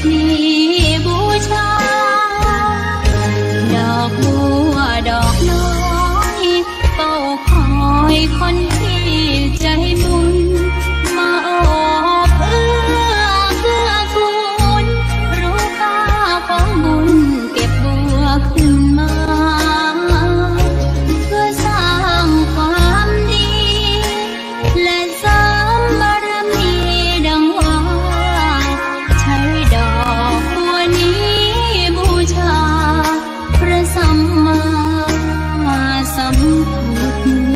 มีบูชาดอกบัวดอกน้อยเฝ้าคอยคนที่ใจบุญมาโอบเอื้อเกื้อกูลรู้ค่าของบุญเก็บบัวขึ้นมาเพื่อสร้างความดีและเสริมบารมีดังว่าใช้ดอกบัวนี้บูชาพระสัมมาสัมพุทธองค์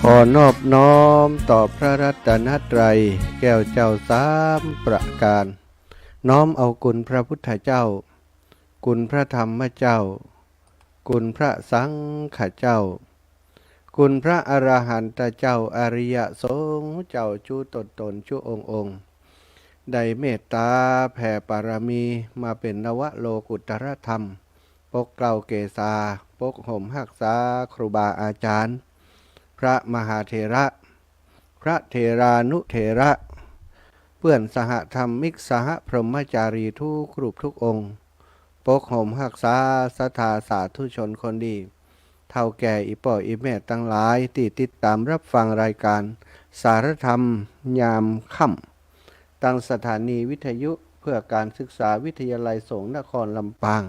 ขอนอบน้อมต่อพระรัตนตรัยแก้วเจ้าสามประการ น้อมเอาคุณพระพุทธเจ้าคุณพระธรรมเจ้าคุณพระสังฆเจ้าคุณพระอรหันตเจ้าอริยสงฆ์เจ้าชูตนชูองค์ได้เมตตาแผ่ปารมีมาเป็นนวโลกุตรธรรมปกเกล้าเกษาปกห่มหักษาครูบาอาจารย์พระมหาเถระพระเถรานุเถระเพื่อนสหธรรมิกสหพรหมจารีทุกรูปทุกองค์ปกห่มหักษาศรัทธาสาธุชนคนดีเท่าแก่อีป่ออีแม่ตั้งหลายที่ติดตามรับฟังรายการสารธรรมยามค่ำตั้งสถานีวิทยุเพื่อการศึกษาวิทยาลัยสงฆ์นครลำปาง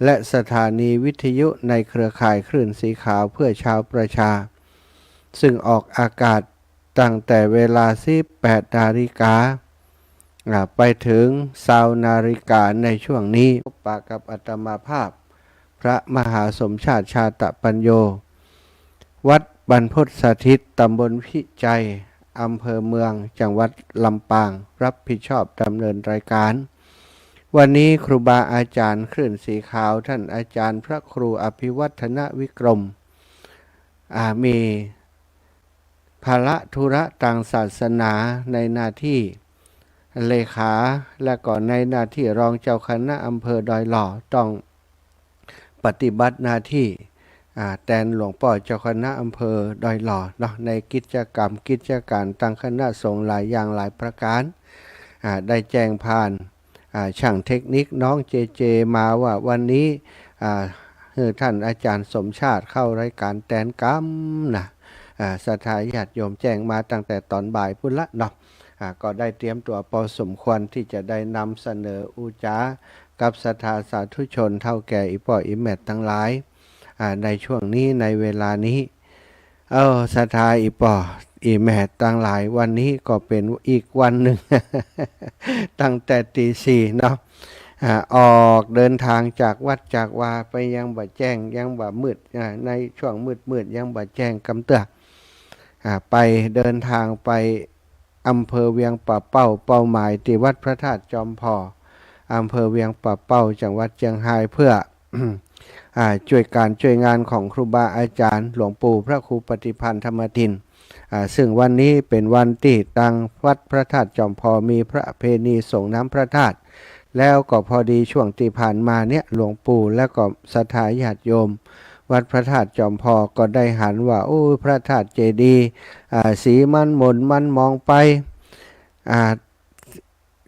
และสถานีวิทยุในเครือข่ายคลื่นสีขาวเพื่อชาวประชาซึ่งออกอากาศตั้งแต่เวลา 18 นาฬิกาไปถึง 20 นาฬิกาในช่วงนี้พบปะกับอาตมาภาพพระมหาสมชาติชาตปัญโยวัดบรรพตสถิตตำบลพิจัยอำเภอเมืองจังหวัดลำปางรับผิดชอบดำเนินรายการวันนี้ครูบาอาจารย์คลื่นสีขาวท่านอาจารย์พระครูอภิวัฒนวิกรมมีภาระธุระทางศาสนาในหน้าที่เลขาและก่อนในหน้าที่รองเจ้าคณะอำเภอดอยหล่อต้องปฏิบัติหน้าที่แทนหลวงพ่อเจ้าคณะอำเภอดอยหล่อเนาะในกิจกรรมกิจการทางคณะสงฆ์หลายอย่างหลายประการได้แจ้งผ่านช่างเทคนิคน้องเจมาว่าวันนี้ท่านอาจารย์สมชาติเข้ารายการแทนกรรมนะศรัทธาญาติโยมแจ้งมาตั้งแต่ตอนบ่ายพุ่นละเนาะก็ได้เตรียมตัวพอสมควรที่จะได้นำเสนออุจากับศรัทธาสาธุชนเท่าแก่อีป่ออีแม่ทั้งหลายในช่วงนี้ในเวลานี้ศรัทธาอีป่ออีแม่ทั้งหลายวันนี้ก็เป็นอีกวันหนึ่ง ตั้งแต่ตี 4เนาะออกเดินทางจากวัดจากวาไปยังบ่แจ้งยังบ่มืดในช่วงมืดยังบ่แจ้งกำเตือไปเดินทางไปอำเภอเวียงป่าเป้าเป้าหมายที่วัดพระธาตุจอมพออำเภอเวียงป่าเป้าจังหวัดเชียงรายเพื่อ ช่วยงานของครูบาอาจารย์หลวงปู่พระครูปฏิพันธ์ธรรมทินซึ่งวันนี้เป็นวันที่ทางวัดพระธาตุจอมพอมีพระเพณีส่งน้ำพระธาตุแล้วก็พอดีช่วงที่ผ่านมาเนี่ยหลวงปู่แล้วก็ศรัทธาญาติโยมวัดพระธาตุจอมพอก็ได้หันว่าโอ้พระธาตุเจดีย์สีมันหม่นมันมองไป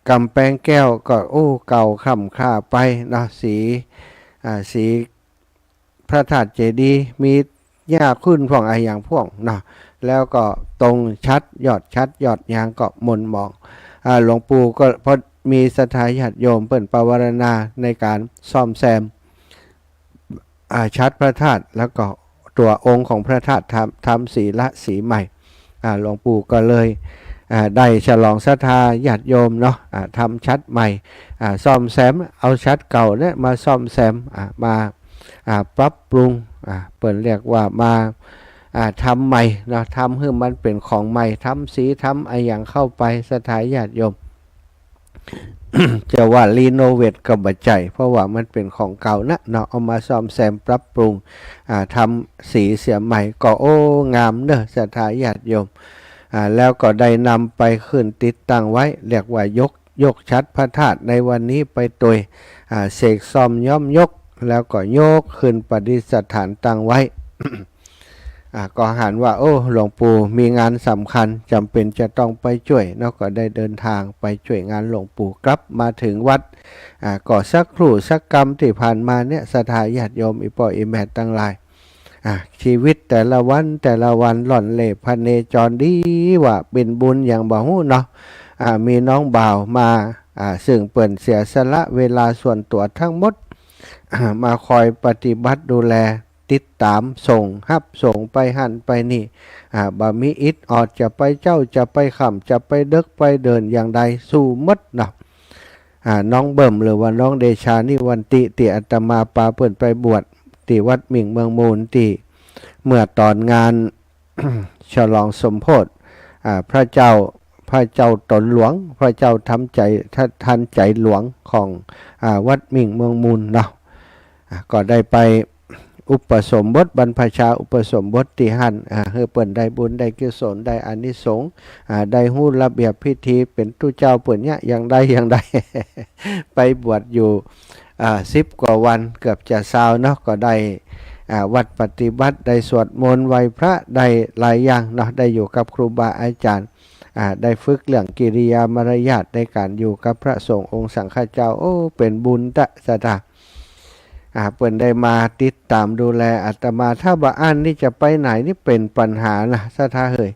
กำแพงแก้วก็โอ้เก่าคล่ำคล้าไปนะสีพระธาตุเจดีย์มีหญ้าขึ้นพวกอย่างพวกนะแล้วก็ตรงชัดยอดยางก็มนมองหลวงปู่ก็พอมีศรัทธาญาติโยมเปิ่นปวารณาในการซ่อมแซมชัดพระธาตุแล้วก็ตัวองค์ของพระธาตุทำสีละสีใหม่หลวงปู่ก็เลยได้ฉลองศรัทธาญาติโยมเนาะทำชัดใหม่ซ่อมแซมเอาชัดเก่าเนี่ยมาซ่อมแซมมาปรับปรุงเปิ่นเรียกว่ามาทำใหม่เนาะทำให้มันเป็นของใหม่ทำสีทำอะไรอย่างเข้าไปศรัทธาญาติโยม จะว่ารีโนเวทก็บ่ใจเพราะว่ามันเป็นของเก่านะเนาะเอามาซ่อมแซมปรับปรุงทำสีเสียใหม่ก็โอ้งามเนอะศรัทธาญาติโยม แล้วก็ได้นำไปขึ้นติดตั้งไว้เรียกว่ายกชัดพระธาตุในวันนี้ไปโดยเสกซ่อมย่อมยกแล้วก็โยกขึ้นประดิษฐานตั้งไว้ ก็หันว่าโอ้หลวงปู่มีงานสำคัญจำเป็นจะต้องไปช่วยแล้วก็ได้เดินทางไปช่วยงานหลวงปู่กลับมาถึงวัดก็สักครู่สักกรรมที่ผ่านมาเนี่ยศรัทธาญาติโยมอีป่ออีแม่ตั้งหลายชีวิตแต่ละวันหล่อนเล่พเนจรดีว่าเป็นบุญอย่างบ่ฮู้เนาะมีน้องบ่าวมาซึ่งเปิ่นเสียสละเวลาส่วนตัวทั้งหมดมาคอยปฏิบัติดูแลติดตามส่งไปหันไปนี่บ่มีอิดออดจะไปเจ้าจะไปขำจะไปเดึกไปเดินอย่างใดสู้มดเนาะน้องเบิ่มหรือว่าน้องเดชานี่วันติอาตมาปาเปิ่นไปบวชที่วัดหมิ่งเมืองมูลที่เมื่อตอนงาน ฉลองสมโภชพระเจ้าตนหลวงพระเจ้าทันใจหลวงของวัดหมิ่งเมืองมูลเนาะก็ได้ไปอุปสมบทบรรพชาอุปสมบทที่หันเพื่อเปิ่นได้บุญได้กุศลได้อานิสงส์ได้หู้ระเบียบพิธีเป็นตู้เจ้าเปิ่นเนี่ยอย่างใด ไปบวชอยู่10 กว่าวันเกือบจะ20เนาะก็ได้วัดปฏิบัติได้สวดมนต์ไหว้พระได้หลายอย่างเนาะได้อยู่กับครูบาอาจารย์ได้ฝึกเรื่องกิริยามารยาทในการอยู่กับพระสงฆ์องค์สังฆเจ้าโอ้เป็นบุญศรัทธาเปิ่นได้มาติดตามดูแลอาตมาถ้าบ่อ่านนี่จะไปไหนนี่เป็นปัญหานะศรัทธาเฮ้ย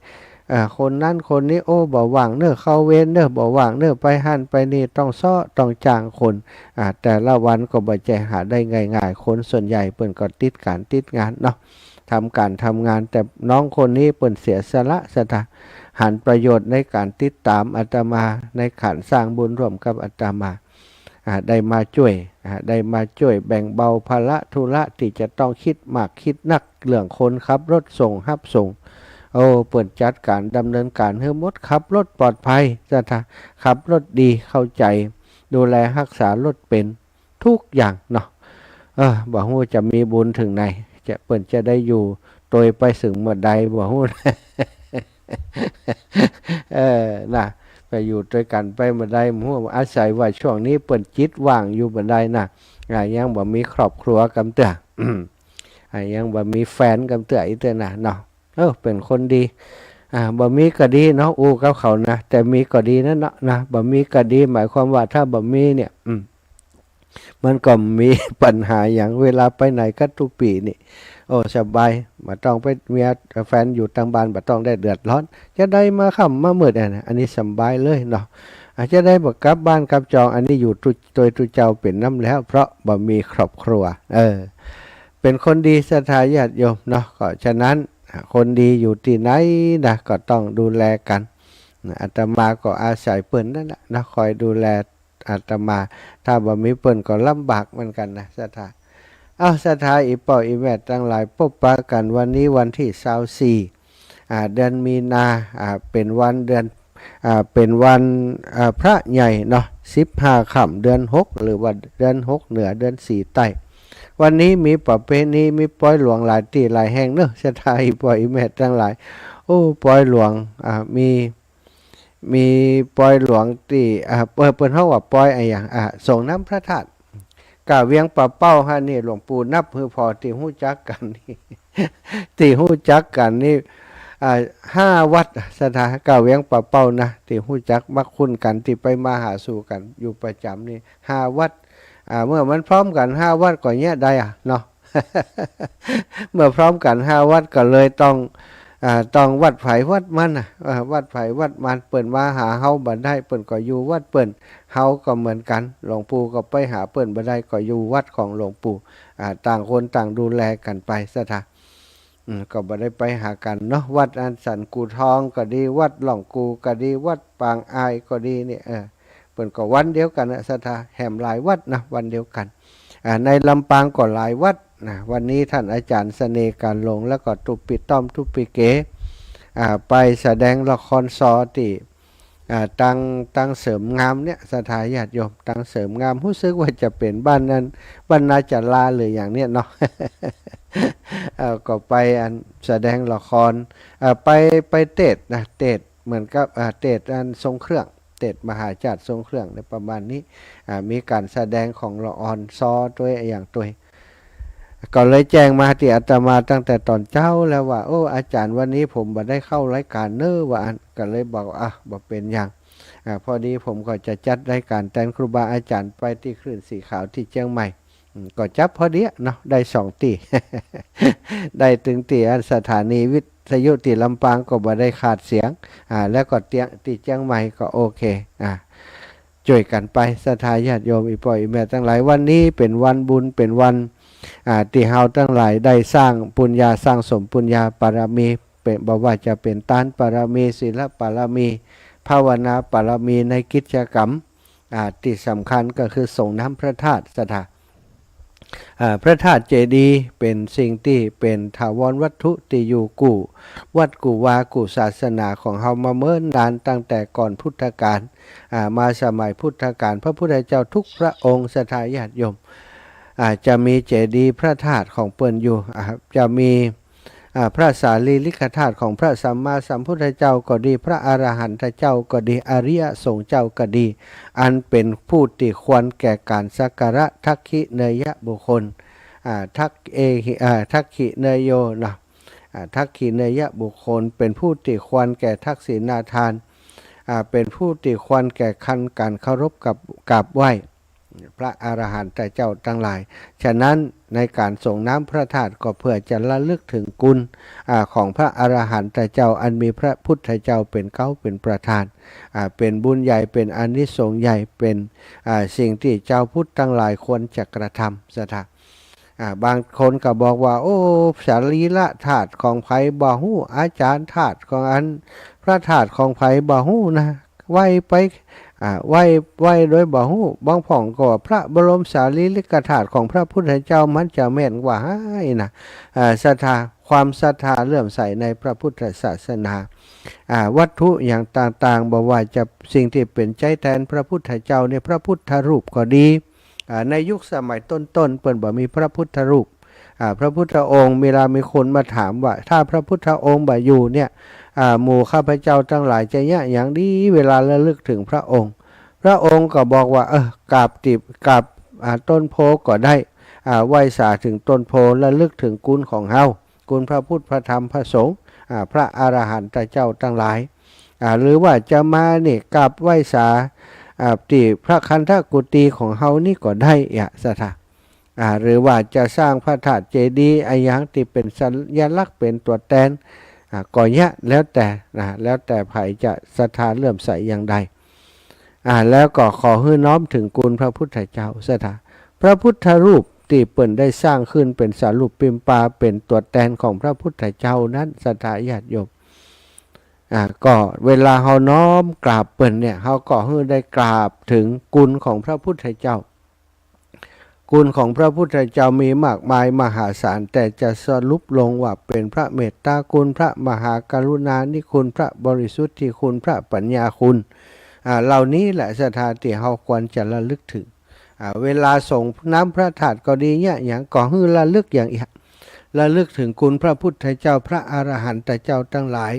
คนนั้นคนนี้โอ้บ่ว่างเน้อเข้าเว้นเน้อบ่ว่างเน้อไปหันไปนี่ต้องซ้อต้องจ้างคนแต่ละวันก็บ่ใจหาได้ง่ายๆคนส่วนใหญ่เปิ่นก็ติดการติดงานเนาะทำงานแต่น้องคนนี้เปิ่นเสียสละศรัทธาหันประโยชน์ในการติดตามอาตมาในขันสร้างบุญร่วมกับอาตมาได้มาช่วยแบ่งเบาภาระธุระที่จะต้องคิดมากคิดนักเรื่องคนขับรถส่งรับส่งโอ้เปิดจัดการดำเนินการให้หมดขับรถปลอดภัยจะขับรถดีเข้าใจดูแลรักษารถเป็นทุกอย่างเนาะบอกว่าจะมีบุญถึงไหนจะเปิดจะได้อยู่โดยไปถึงเมื่อใดบอกว่า น่ะไปอยู่ด้วยกันไปเมื่อใดมั่วอาศัยว่าช่วงนี้เปิ่นจิตว่างอยู่บันไดน่ะยังบ่มีครอบครัวกำเตื้อ ยังบ่มีแฟนกำเตื้ออีกเตื้อน่ะเนาะเป็นคนดีบ่มีก็ดีเนาะอู้กับเขานะแต่มีก็ดีนั่นเนาะนะบ่มีก็ดีหมายความว่าถ้าบ่มีเนี่ยมันก็มีปัญหาอย่างเวลาไปไหนก็ทุกปีนี่โอ้สบายบ่ต้องไปเมียแฟนอยู่ทางบ้านบ่ต้องได้เดือดร้อนจะได้มาค่ำมามืดอันนี้สบายเลยเนาะอาจจะได้บ่กลับบ้านกลับจองอันนี้อยู่โดยตุเจ้าเป็นน้ำแล้วเพราะบ่มีครอบครัวเป็นคนดีศรัทธาญาติโยมเนาะก็ฉะนั้นคนดีอยู่ที่ไหนนะก็ต้องดูแลกันอาตมาก็อาศัยเปิ้นนั่นแหละนะคอยดูแลอาตมาถ้าบ่มีเปิ้นก็ลำบากเหมือนกันนะศรัทธาศรัทธาอีป่ออีแม่ทั้งหลายพบปะกันวันนี้วันที่24เดือนมีนาเป็นวันพระใหญ่เนาะ15 ค่ำเดือน6หรือว่าเดือน6เหนือเดือน4ใต้วันนี้มีประเพณีมีปล่อยหลวงหลายที่หลายแห่งเนอะศรัทธาอีป่ออีแม่ทั้งหลายโอ้ปล่อยหลวงมีปล่อยหลวงที่เปิ้นเฮาว่าปล่อยอะไรอย่างส่งน้ำพระธาตุกะเวียงป่าเป้าฮะนี่หลวงปู่นับคือพอที่ฮู้จักกันนี่ ที่ฮู้จักกันนี่5 วัดสถานกะเวียงป่าเป้านะที่ฮู้จักมักคุ้นกันที่ไปมาหาสู่กันอยู่ประจำนี่5 วัดเมื่อมันพร้อมกัน5 วัดก็เนี้ยได้เนาะ เมื่อพร้อมกัน5 วัดก็เลยต้องวัดไผวัดมันวัดไผวัดมันเปิ่นมาหาเฮาบ่ได้เปิ่นก็อยู่วัดเปิ่นเฮาก็เหมือนกันหลวงปู่ก็ไปหาเปิ่นบ่ได้ก็อยู่วัดของหลวงปู่ต่างคนต่างดูแลกันไปซะท่าก็บ่ได้ไปหากันเนาะวัดอันสันกูทองก็ดีวัดหล่องกูก็ดีวัดปางอายก็ดีเนี่ยเปิ่นก็วันเดียวกันนะซะท่าแห่มหลายวัดนะวันเดียวกันในลำปางก็หลายวัดวันนี้ท่านอาจารย์เสน่ห์การลงแล้วก็ตุปิต้อมตุปิเก๋ไปแสดงละครซอที่ตั้งเสริมงามเนี่ยสถาญาติโยมตั้งเสริมงามรู้สึกว่าจะเป็นบ้านนั้นบ้านนาจาราหรืออย่างเนี้ยเนาะ ก็ไปอันแสดงละครไปเตดนะเตดเหมือนกับเตดอันทรงเครื่องเตดมหาจัดทรงเครื่องในประมาณนี้มีการแสดงของละครซอตัวอย่างตัวก็เลยแจ้งมาที่อาตมาตั้งแต่ตอนเจ้าแล้วว่าโอ้อาจารย์วันนี้ผมบ่ได้เข้ารายการเนอว่าอันก็เลยบอกบ่เป็นอย่างพอดีผมก็จะจัดรายการแทนครูบาอาจารย์ไปที่คลื่นสีขาวที่เชียงใหม่ก็จับพอดีเนาะได้2 ตี ได้ถึงตีสถานีวิทยุที่ลำปางก็บ่ได้ขาดเสียงแล้วก็เตียงที่เชียงใหม่ก็โอเคช่วยกันไปศรัทธาญาติโยมอีพ่ออีแม่ทั้งหลายวันนี้เป็นวันบุญเป็นวันที่เฮาทั้งหลายได้สร้างปุญญาสร้างสมปุญญาปารมีเป็นบ่ว่าจะเป็นทานปารมีศีลปารมีภาวนาปารมีในกิจกรรมที่สำคัญก็คือส่งน้ำพระธาตุศรัทธาพระธาตุเจดีย์เป็นสิ่งที่เป็นถาวรวัตถุที่อยู่กู้วัดกูวากูศาสนาของเฮามาเมื่อนานตั้งแต่ก่อนพุทธกาลมาสมัยพุทธกาลพระพุทธเจ้าทุกพระองค์ศรัทธาญาติโยมจะมีเจดีย์พระธาตุของเปิ้นอยู่จะมีพระสารีริกธาตุของพระสัมมาสัมพุทธเจ้าก็ดีพระอรหันตเจ้าก็ดีอริยสงฆ์เจ้าก็ดีอันเป็นผู้ที่ควรแก่การสักการะทักขิเนยบุคคลทักขิเนยโยนะทักขิเนยบุคคลเป็นผู้ที่ควรแก่ทักษิณาทานเป็นผู้ที่ควรแก่คันการเคารพกับกราบไหว้พระอรหันตเจ้าทั้งหลายฉะนั้นในการส่งน้ำพระธาตุก็เพื่อจะระลึกถึงกุลของพระอรหันตเจ้าอันมีพระพุทธเจ้าเป็นเก้าเป็นประธานเป็นบุญใหญ่เป็นอานิสงส์ใหญ่เป็นสิ่งที่เจ้าพุทธทั้งหลายควรจะกระทำศรัทธาบางคนก็บอกว่าโอ้สรีระธาตุของไผบ่ฮู้อาจารย์ธาตุของอันพระธาตุของไผบ่ฮู้นะไหวไปไหวโดยบ่ฮู้บางผ่องก็พระบรมสารีริกธาตุของพระพุทธเจ้ามันจะแม่นกว่าให้นะศรัทธาความศรัทธาเลื่อมใสในพระพุทธศาสนาวัตถุอย่างต่างๆบอกว่าจะสิ่งที่เป็นใจแทนพระพุทธเจ้าในพระพุทธรูปก็ดีในยุคสมัยต้นๆเปิ้นบ่มีพระพุทธรูปพระพุทธองค์เวลามีคนมาถามว่าถ้าพระพุทธองค์บ่อยู่เนี่ยหมู่ข้าพเจ้าทั้งหลายจะอย่างดีเวลาระลึกถึงพระองค์ก็บอกว่ากราบต้นโพก็ได้ไหว้สาถึงต้นโพระลึกถึงกุลของเฮากุลพระพุทธพระธรรมพระสงฆ์พระอรหันตเจ้าทั้งหลายหรือว่าจะมาเนี่ยกราบไหว้สาที่พระคันธกุฏีของเฮานี่ก็ได้ศรัทธาหรือว่าจะสร้างพระธาตุเจดีย์อย่างที่เป็นสัญลักษณ์เป็นตัวแทนก็แล้วแต่ไผจะศรัทธาเลื่อมใสอย่างใดแล้วก็ขอให้น้อมถึงกุลพระพุทธเจ้าศรัทธาพระพุทธรูปที่เปิ้นได้สร้างขึ้นเป็นสารูปปิมปาเป็นตัวแทนของพระพุทธเจ้านั้นศรัทธาญาติโยมก็เวลาเฮาน้อมกราบเปิ้นเนี่ยเฮาก็ให้ได้กราบถึงกุลของพระพุทธเจ้ากุลของพระพุทธเจ้ามีมากมายมหาศาลแต่จะสรุปลงว่าเป็นพระเมตตาคุณพระมหากรุณาธิคุณพระบริสุทธิคุณพระปัญญาคุณเหล่านี้แหละศรัทธาที่เฮาควรจะระลึกถึงเวลาส่งน้ำพระธาตุก็ดีเนี่ยอย่างก็ให้ระลึกอย่างระลึกถึงคุณพระพุทธเจ้าพระอรหันตเจ้าทั้งหลาย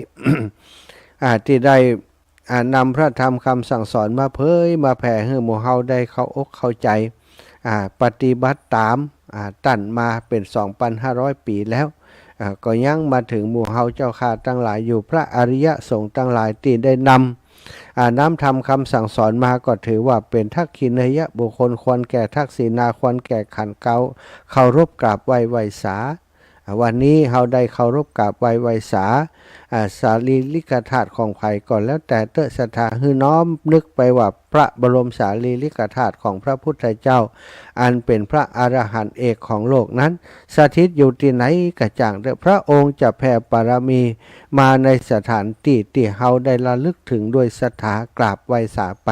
ที่ได้นำพระธรรมคำสั่งสอนมาเผยมาแผ่ให้หมู่เฮาได้เข้าอกเข้าใจปฏิบัติตามตั้นมาเป็น 2,500 ปีแล้วก็ยังมาถึงหมู่เฮาเจ้าข้าทั้งหลายอยู่พระอริยสงฆ์ทั้งหลายที่ได้นำธรรมคำสั่งสอนมาก็ถือว่าเป็นทักขิเนยบุคคลควรแก่ทักษิณาควรแก่ขันเกาเคารพกราบไหว้สาวันนี้เฮาได้เคารพกราบไหว้สาสารีริกธาตุของไผก่อนแล้วแต่ศรัทธาให้น้อมนึกไปว่าพระบรมสารีริกธาตุของพระพุทธเจ้าอันเป็นพระอรหันต์เอกของโลกนั้นสถิตอยู่ที่ไหนกระจ่างพระองค์จะแผ่บารมีมาในสถานที่เฮาได้ระลึกถึงด้วยศรัทธากราบไหว้สาไป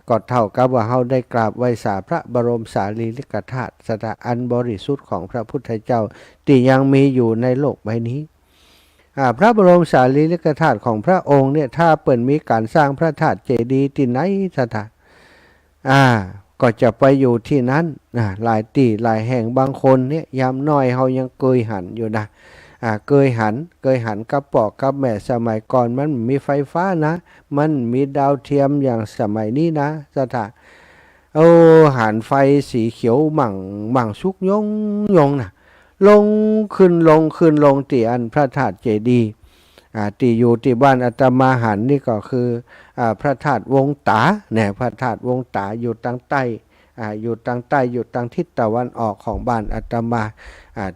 ก็เท่ากับว่าเฮาได้กราบไหว้สาพระบรมสารีริกธาตุสถานอันบริสุทธิ์ของพระพุทธเจ้าที่ยังมีอยู่ในโลกใบนี้พระบรมสารีริกธาตุของพระองค์เนี่ยถ้าเปิ่นมีการสร้างพระธาตุเจดีย์ที่ไหนศรัทธา ก็จะไปอยู่ที่นั้นหลายที่หลายแห่งบางคนเนี่ยยามน้อยเฮายังเกยหันอยู่นะเกยหันกับปอกกับแม่สมัยก่อนมันมีไฟฟ้านะมันมีดาวเทียมอย่างสมัยนี้นะสถาหันไฟสีเขียวหมั่งชุกยงนะลงขึ้นลงที่อันพระธาตุเจดีย์ที่อยู่ที่บ้านอาตมาหันนี่ก็คือพระธาตุวงตาเนี่ยพระธาตุวงตาอยู่ทางใต้อยู่ทางทิศตะวันออกของบ้านอาตมา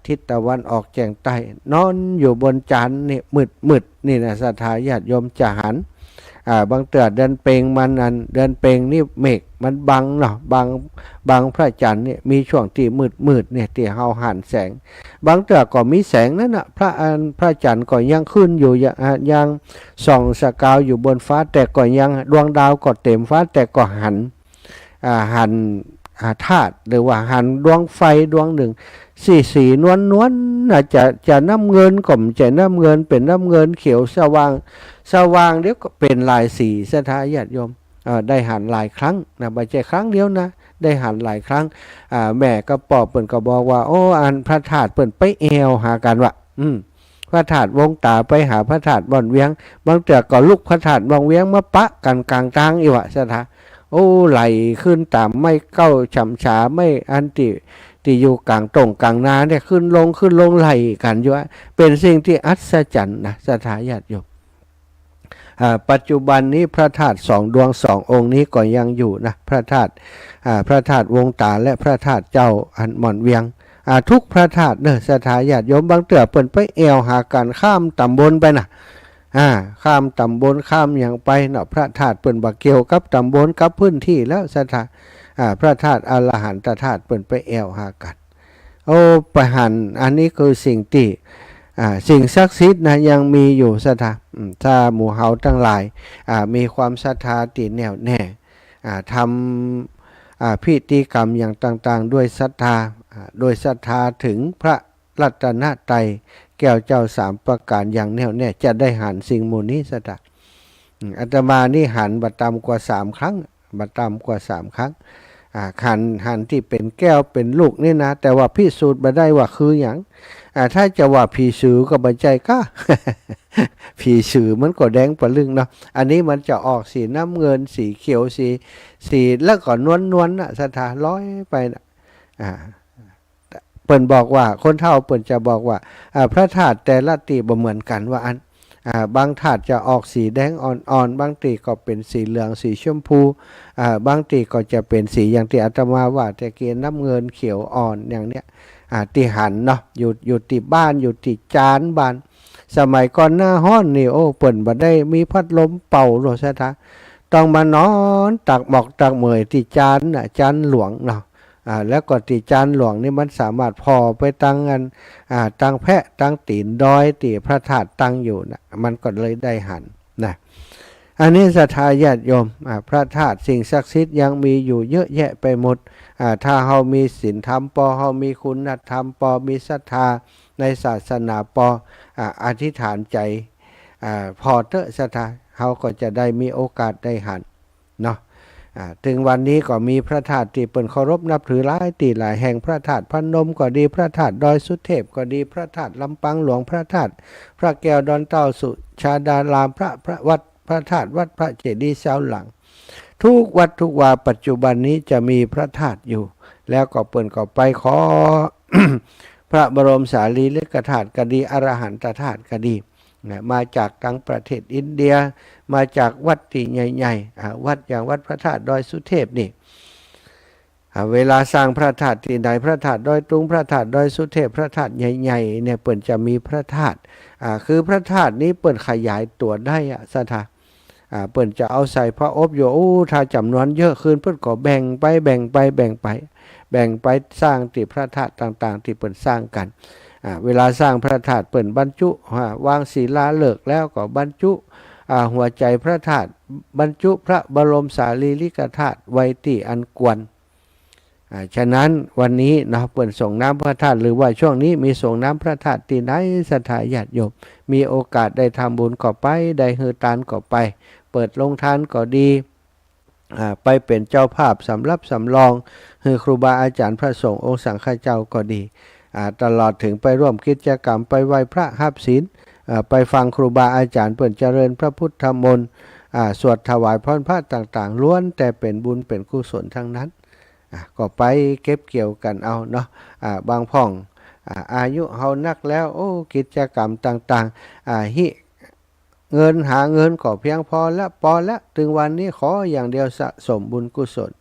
ทิศตะวันออกแจงใต้นอนอยู่บนจานนี่มืดนี่นะศรัทธาญาติโยมจะหันบางเตือเดินเปงมันอันเดินเปงนี่เมฆมันบังเนาะบังพระจันทร์เนี่ยมีช่วงที่มืดเนี่ยที่เฮาหันแสงบางเตือก็มีแสงนั่นน่ะพระจันทร์ก็ยังขึ้นอยู่ยังส่องสกาวอยู่บนฟ้าแต่ก็ยังดวงดาวก็เต็มฟ้าแต่ก็หันธาตุหรือว่าหันดวงไฟดวงหนึ่งสีนวลจะน้ำเงินก็มจะน้ำเงินเป็นน้ำเงินเขียวสว่างเดี๋ยวก็เป็นลายสีศรัทธาญาติโยมได้หันหลายครั้งนะไม่ใช่ครั้งเดียวนะได้หันหลายครั้งแม่ก็ปอบเปิ่นก็บอกว่าโอ้อันพระธาตุเปิ่นไปแอวหากันวะพระธาตุวงตาไปหาพระธาตุบ่อนเวียงบางเตือก็ลุกพระธาตุบ่อนเวียงมาปะกันกลางทางอีวะศรัทธาโอ้ไหลขึ้นตามไม่เก้าฉ่ำฉาไม่อันที่อยู่กลางตรงกลางนาเนี่ยขึ้นลงไหลกันอยู่เป็นสิ่งที่อัศจรรย์นะศรัทธาญาติโยมปัจจุบันนี้พระธาตุ2 ดวง 2 องค์นี้ก็ยังอยู่นะพระธาตุวงตาและพระธาตุเจ้าอันหม่อนเวียงทุกพระธาตุเนอะศรัทธาญาติโยมบางเตือเปิ่นไปแอวหากันข้ามตำบลไปนะข้ามตำบลข้ามอย่างไปเนาะพระธาตุเปิ่นบักเกี่ยวกับตำบลกับพื้นที่แล้วศรัทธาพระธาตุอรหันตธาตุเปิ่นไปแอวหากันโอ้ไปหันอันนี้คือสิ่งที่สิ่งศักดิ์สิทธิ์นะยังมีอยู่ศรัทธาถ้าหมู่เฮาทั้งหลายมีความศรัทธาตีแน่วแน่ทำพิธีกรรมอย่างต่างๆด้วยศรัทธาถึงพระรัตนตรัยแก้วเจ้า3 ประการอย่างแน่วแน่จะได้หันสิ่งหมู่นี้ศรัทธาอาตมานี่หันบัดต่ำกว่า3 ครั้งหันที่เป็นแก้วเป็นลูกนี่นะแต่ว่าพิสูจน์มาได้ว่าคืออย่างถ้าจะว่าผีสือก็บันใจก็ ผีสือมันก็แดงปะลึงเนาะอันนี้มันจะออกสีน้ำเงินสีเขียวสีแล้วก็นวลนะศรัทธาร้อยไปนะเปิ่นบอกว่าคนเฒ่าเปิ่นจะบอกว่าพระธาตุแต่ละตีบ่เหมือนกันว่าบางธาตุจะออกสีแดงอ่อนๆบางตีก็เป็นสีเหลืองสีชมพูบางตีก็จะเป็นสีอย่างที่อาตมาว่าแต่เกียน้ำเงินเขียวอ่อนอย่างเนี้ยที่หันเนาะอยู่ที่บ้านอยู่ที่จานบ้านสมัยก่อนหน้าฮ้อนนี่โอ้เปิ่นบ่ได้มีพัดลมเป่าโลซะทะต้องมานอนตักหมอกตักเหมยที่จานหลวงเนาะแล้วก็ที่จานหลวงนี่มันสามารถพอไปตั้งตั้งแพะตั้งตีนดอยที่พระธาตุตั้งอยู่นะมันก็เลยได้หันนะอันนี้ศรัทธาญาติโยมพระธาตุสิ่งศักดิ์สิทธิ์ยังมีอยู่เยอะแยะไปหมดถ้าเฮามีศีลธรรมเฮามีคุณธรรมมีศรัทธาในศาสนาอธิษฐานใจพอเถอะศรัทธาเฮาก็จะได้มีโอกาสได้หันเนาะถึงวันนี้ก็มีพระธาตุที่เปิ่นเคารพนับถือหลายที่หลายแห่งพระธาตุพนมก็ดีพระธาตุดอยสุเทพก็ดีพระธาตุลำปางหลวงพระธาตุพระแก้วดอนเต้าสุชาดารามพระวัดพระธาตุวัดพระเจดีย์เสาหลังทุกวัดทุกวาปัจจุบันนี้จะมีพระธาตุอยู่แล้วก็เปิ่นก็ไปขอ พระบรมสารีริกธาตุก็ดีอรหันตธาตุก็ดีมาจากทางประเทศอินเดียมาจากวัดที่ใหญ่ๆวัดอย่างวัดพระธาตุดอยสุเทพนี่เวลาสร้างพระธาตุที่ใดพระธาตุดอยตุงพระธาตุดอยสุเทพพระธาตุใหญ่ๆเนี่ยเปิ่นจะมีพระธาตุคือพระธาตุนี้เปิ่นขยายตัวได้ศรัทธาเปิ่นจะเอาใส่พระอบอยู่ถ้าจำนวนเยอะขึ้นเปิ่นก็แบ่งไปสร้างที่พระธาตุต่างๆที่เปิ่นสร้างกันเวลาสร้างพระธาตุเปิ่นบรรจุวางศิลาฤกษ์แล้วก็บรรจุหัวใจพระธาตุบรรจุพระบรมสารีริกธาตุไว้ที่อันกวนฉะนั้นวันนี้นะเปิ่นส่งน้ำพระธาตุหรือว่าช่วงนี้มีส่งน้ำพระธาตุที่ไหนศรัทธาญาติโยมมีโอกาสได้ทำบุญก็ไปได้ฮือทานก็ไปเปิดโรงทานก็ดี ไปเป็นเจ้าภาพสำรับสำรองคือครูบาอาจารย์พระสงฆ์องค์สังฆเจ้าก็ดีตลอดถึงไปร่วมกิจกรรมไปไหว้พระหับศีลไปฟังครูบาอาจารย์เปิ่นเจริญพระพุทธมนต์สวดถวายพรพระต่างๆล้วนแต่เป็นบุญเป็นกุศลทั้งนั้นก็ไปเก็บเกี่ยวกันเอาเนาะบางพ่องอายุเฮานักแล้วโอ้กิจกรรมต่างๆเงินหาเงินก็เพียงพอแล้วถึงวันนี้ขออย่างเดียวสะสมบุญกุศล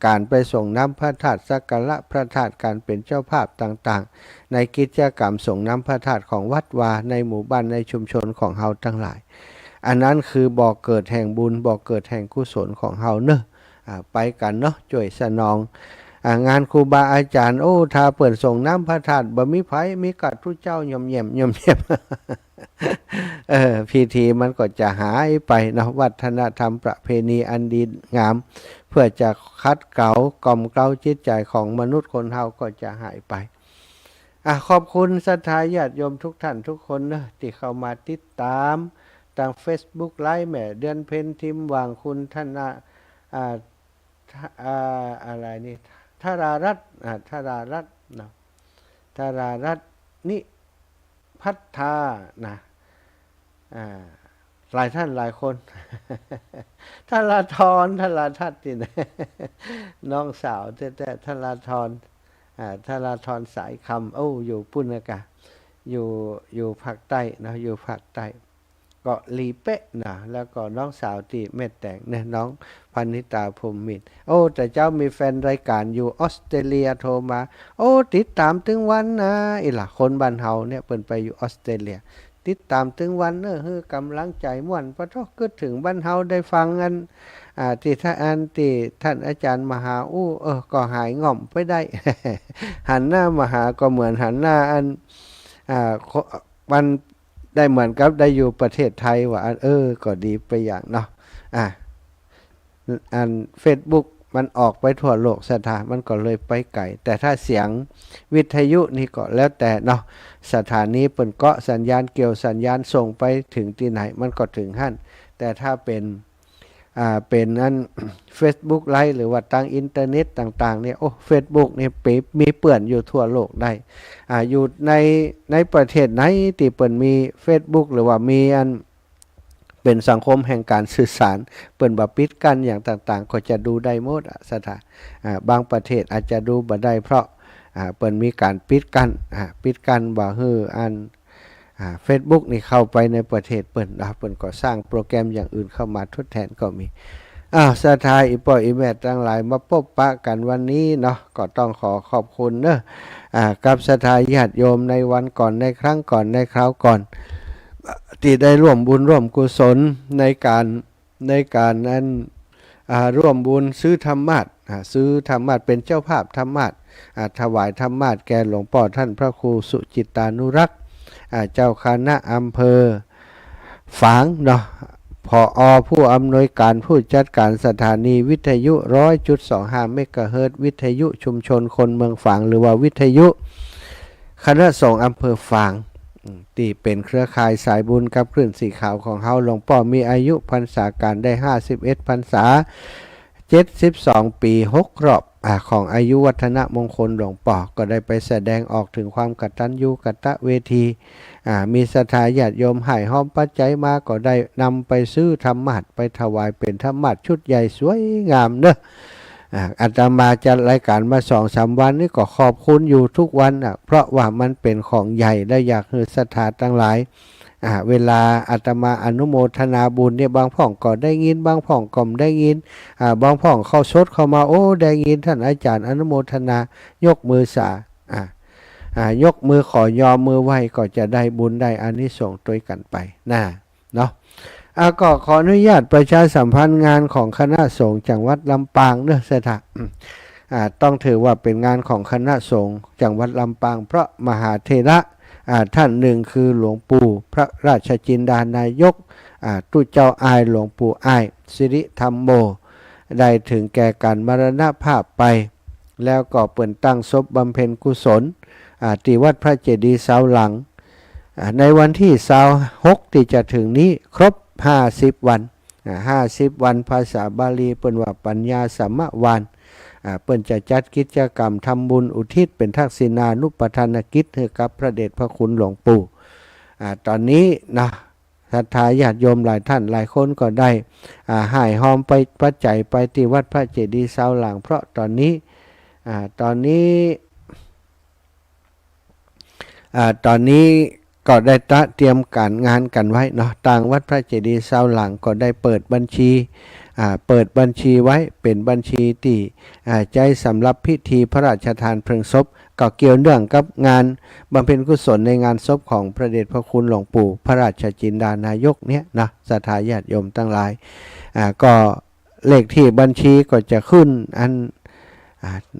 การไปส่งน้ำพระธาตุสักการะพระธาตุการเป็นเจ้าภาพต่างๆในกิจกรรมส่งน้ำพระธาตุของวัดวาในหมู่บ้านในชุมชนของเฮาทั้งหลายอันนั้นคือบ่อเกิดแห่งบุญบ่อเกิดแห่งกุศลของเฮาเนอะไปกันเนาะช่วยสนองงานครูบาอาจารย์โอ้ถ้าเปิดส่งน้ำพระธาตุบ่มีไผมีกัดทุเจ้าย่อมแย่มพิธีมันก็จะหายไปนะวัฒนธรรมประเพณีอันดีงามเพื่อจะคัดเกลากล่อมเกลาจิตใจของมนุษย์คนเฮาก็จะหายไปขอบคุณศรัทธาญาติโยมทุกท่านทุกคนนะที่เข้ามาติดตามทาง Facebook ไลฟ์แม่เดือนเพ็ญทิมหว่างคุณธนาอะไรนี่ธารารัตน์นะธารารัตน์นิพัฒนานะหลายท่านหลายคนธาราธรธาราทัศน์นี่นะน้องสาวแต่ธาราธรธาราธรสายคำอยู่ปุ่นนะกะอยู่ภาคใต้นะอยู่ภาคใต้ก็ลีเป๊ะนะแล้วก็น้องสาวที่แม่แต่งเนี่ยน้องพันิตาพรหมมิตรแต่เจ้ามีแฟนรายการอยู่ออสเตรเลียโทรมาติดตามถึงวันนะล่ะคนบ้านเฮาเนี่ยเพิ่นไปอยู่ออสเตรเลียติดตามถึงวันเนอะคือกำลังใจม่วนเพราะก็คิดถึงบ้านเฮาได้ฟังกันที่ท่านอาจารย์มหาก็หายง่อมไปได้ หันหน้ามาหาก็เหมือนหันหน้ามันได้เหมือนกับได้อยู่ประเทศไทยว่าก็ดีไปอย่างเนาะFacebook มันออกไปทั่วโลกสถานมันก็เลยไปไกลแต่ถ้าเสียงวิทยุนี่ก็แล้วแต่เนาะสถานีเปิ่นเกาะสัญญาณเกี่ยวสัญญาณส่งไปถึงที่ไหนมันก็ถึงหั่นแต่ถ้าเป็นนั้น Facebook ไลฟ์หรือว่าทางอินเทอร์เน็ตต่างๆเนี่ยFacebook นี่มีเปื่อนอยู่ทั่วโลกได้อยู่ในประเทศไหนที่เปิ่นมี Facebook หรือว่ามีเป็นสังคมแห่งการสื่อสารเปิ่นบ่ปิดกั้นอย่างต่างๆก็จะดูได้หมดสถานบางประเทศอาจจะดูบ่ได้เพราะเปิ่นมีการปิดกั้นบ่ฮื้อFacebook นี่เข้าไปในประเทศเปิ่นก็สร้างโปรแกรมอย่างอื่นเข้ามาทดแทนก็มีศรัทธาอีพ่ออีแม่ทั้งหลายมาพบปะกันวันนี้เนาะก็ต้องขอขอบคุณเนอะกับศรัทธาญาติโยมในวันก่อนในครั้งก่อนในคราวก่อนที่ได้ร่วมบุญร่วมกุศลในการนั้นร่วมบุญซื้อธรรมะเป็นเจ้าภาพธรรมะถวายธรรมะแก่หลวงพ่อท่านพระครูสุจิตตานุรักษ์เจ้าคณะอำเภอฝางเนาะผอ.ผู้อำนวยการผู้จัดการสถานีวิทยุ 100.25 เมกะเฮิรตซ์วิทยุชุมชนคนเมืองฝางหรือว่าวิทยุคณะสงฆ์อำเภอฝางที่เป็นเครือข่ายสายบุญกับคลื่นสีขาวของเฮาหลวงพ่อมีอายุพรรษาการได้51พรรษา72ปี6รอบของอายุวัฒนมงคลหลวงพ่อก็ได้ไปแสดงออกถึงความกตัญญูกตเวทีมีศรัทธาญาติโยมให้ห้อมปัจจัยมาก็ได้นำไปซื้อธรรมะไปถวายเป็นธรรมะชุดใหญ่สวยงามเนอะอาตมาจัดรายการมา 2-3 วันนี้ก็ขอบคุณอยู่ทุกวันเพราะว่ามันเป็นของใหญ่และอยากให้ศรัทธาทั้งหลายเวลาอาตมาอนุโมทนาบุญเนี่ยบางพ่องก็ได้ยินบางพ่องก็ไม่ได้ยินบางพ่องเข้าสดเข้ามาได้ยินท่านอาจารย์อนุโมทนายกมือยกมือขอยอมมือไหว้ก็จะได้บุญได้อานิสงส์ด้วยกันไปเนาะก็ขออนุญาตประชาสัมพันธ์งานของคณะสงฆ์จังหวัดลำปางเนอะสถานต้องถือว่าเป็นงานของคณะสงฆ์จังหวัดลำปางเพราะมหาเถระท่านหนึ่งคือหลวงปู่พระราชจินดานายกตุเจ้าอายหลวงปู่อายสิริธรรมโมได้ถึงแก่การมรณภาพไปแล้วก็เปิ่นตั้งศพบำเพ็ญกุศลที่วัดพระเจดีย์เสาหลังในวันที่26ที่จะถึงนี้ครบ50วัน 50 วันภาษาบาลีเปิ้นว่าปัญญาสัมมวานเปิ้นจะจัดกิจกรรมทำบุญอุทิศเป็นทักษิณานุปทานกิจให้กับพระเดชพระคุณหลวงปู่ตอนนี้นะศรัทธาญาติโยมหลายท่านหลายคนก็ได้หายหอมไปปัจจัยไปที่วัดพระเจดีย์เสาหลังเพราะตอนนี้ก็ได้เตรียมการงานกันไว้เนาะต่างวัดพระเจดีย์เสาหลังก็ได้เปิดบัญชีไว้เป็นบัญชีที่ใจสำหรับพิธีพระราชทานเพลิงศพก็เกี่ยวเนื่องกับงานบำเพ็ญกุศลในงานศพของพระเดชพระคุณหลวงปู่พระราชจินดานายกเนี่ยนะศรัทธาญาติโยมทั้งหลายก็เลขที่บัญชีก็จะขึ้น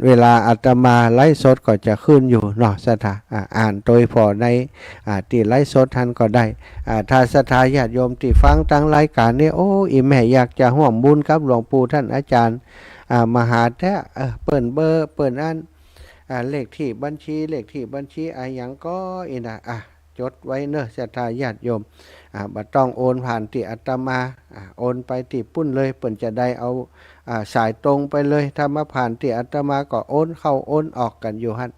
เวลาอาตมาไลฟ์สดก็จะขึ้นอยู่เนาะศรัทธาอ่านโดยพอในที่ไลฟ์สดท่านก็ได้ถ้าศรัทธาญาติโยมที่ฟังตั้งรายการนี้โอ้อีแม่อยากจะร่วมบุญกับหลวงปู่ท่านอาจารย์มหาแท้เปิ่นเบอร์เปิ่นเลขที่บัญชีอย่างก็อีนะจดไว้เนอะศรัทธาญาติโยมบ่ต้องโอนผ่านที่อาตมาโอนไปที่ปุ้นเลยเปิ่นจะได้เอาสายตรงไปเลยถ้ามาผ่านที่อาตมาก็โอนเข้าโอนออกกันอยู่หั่น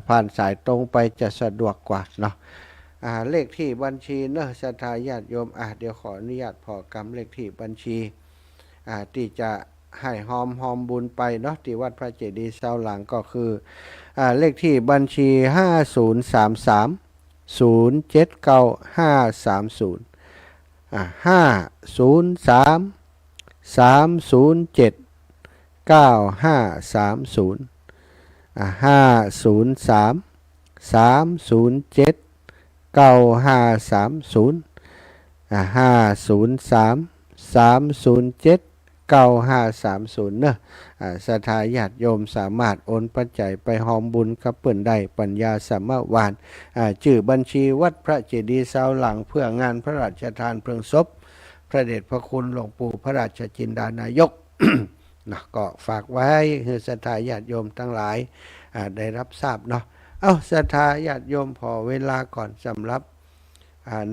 ผ่านสายตรงไปจะสะดวกกว่าเนาะเลขที่บัญชีเนอะศรัทธาญาติโยมเดี๋ยวขออนุญาตพอกำเลขที่บัญชีที่จะให้หอมบุญไปเนาะที่วัดพระเจดีย์เสาหลังก็คือเลขที่บัญชี5033 079530 503 307 9530 503 307 9530 503 307 9530เนอะศรัทธาญาติโยมสามารถโอนปัจจัยไปหอมบุญกับเปิ้นได้ปัญญาสัมมวานชื่อบัญชีวัดพระเจดีย์เสาหลังเพื่องานพระราชทานเพลิงศพพระเดชพระคุณหลวงปู่พระราชจินดานายก นะก็ฝากไว้ให้ศรัทธาญาติโยมทั้งหลายได้รับทราบเนาะศรัทธาญาติโยมพอเวลาก่อนสำหรับ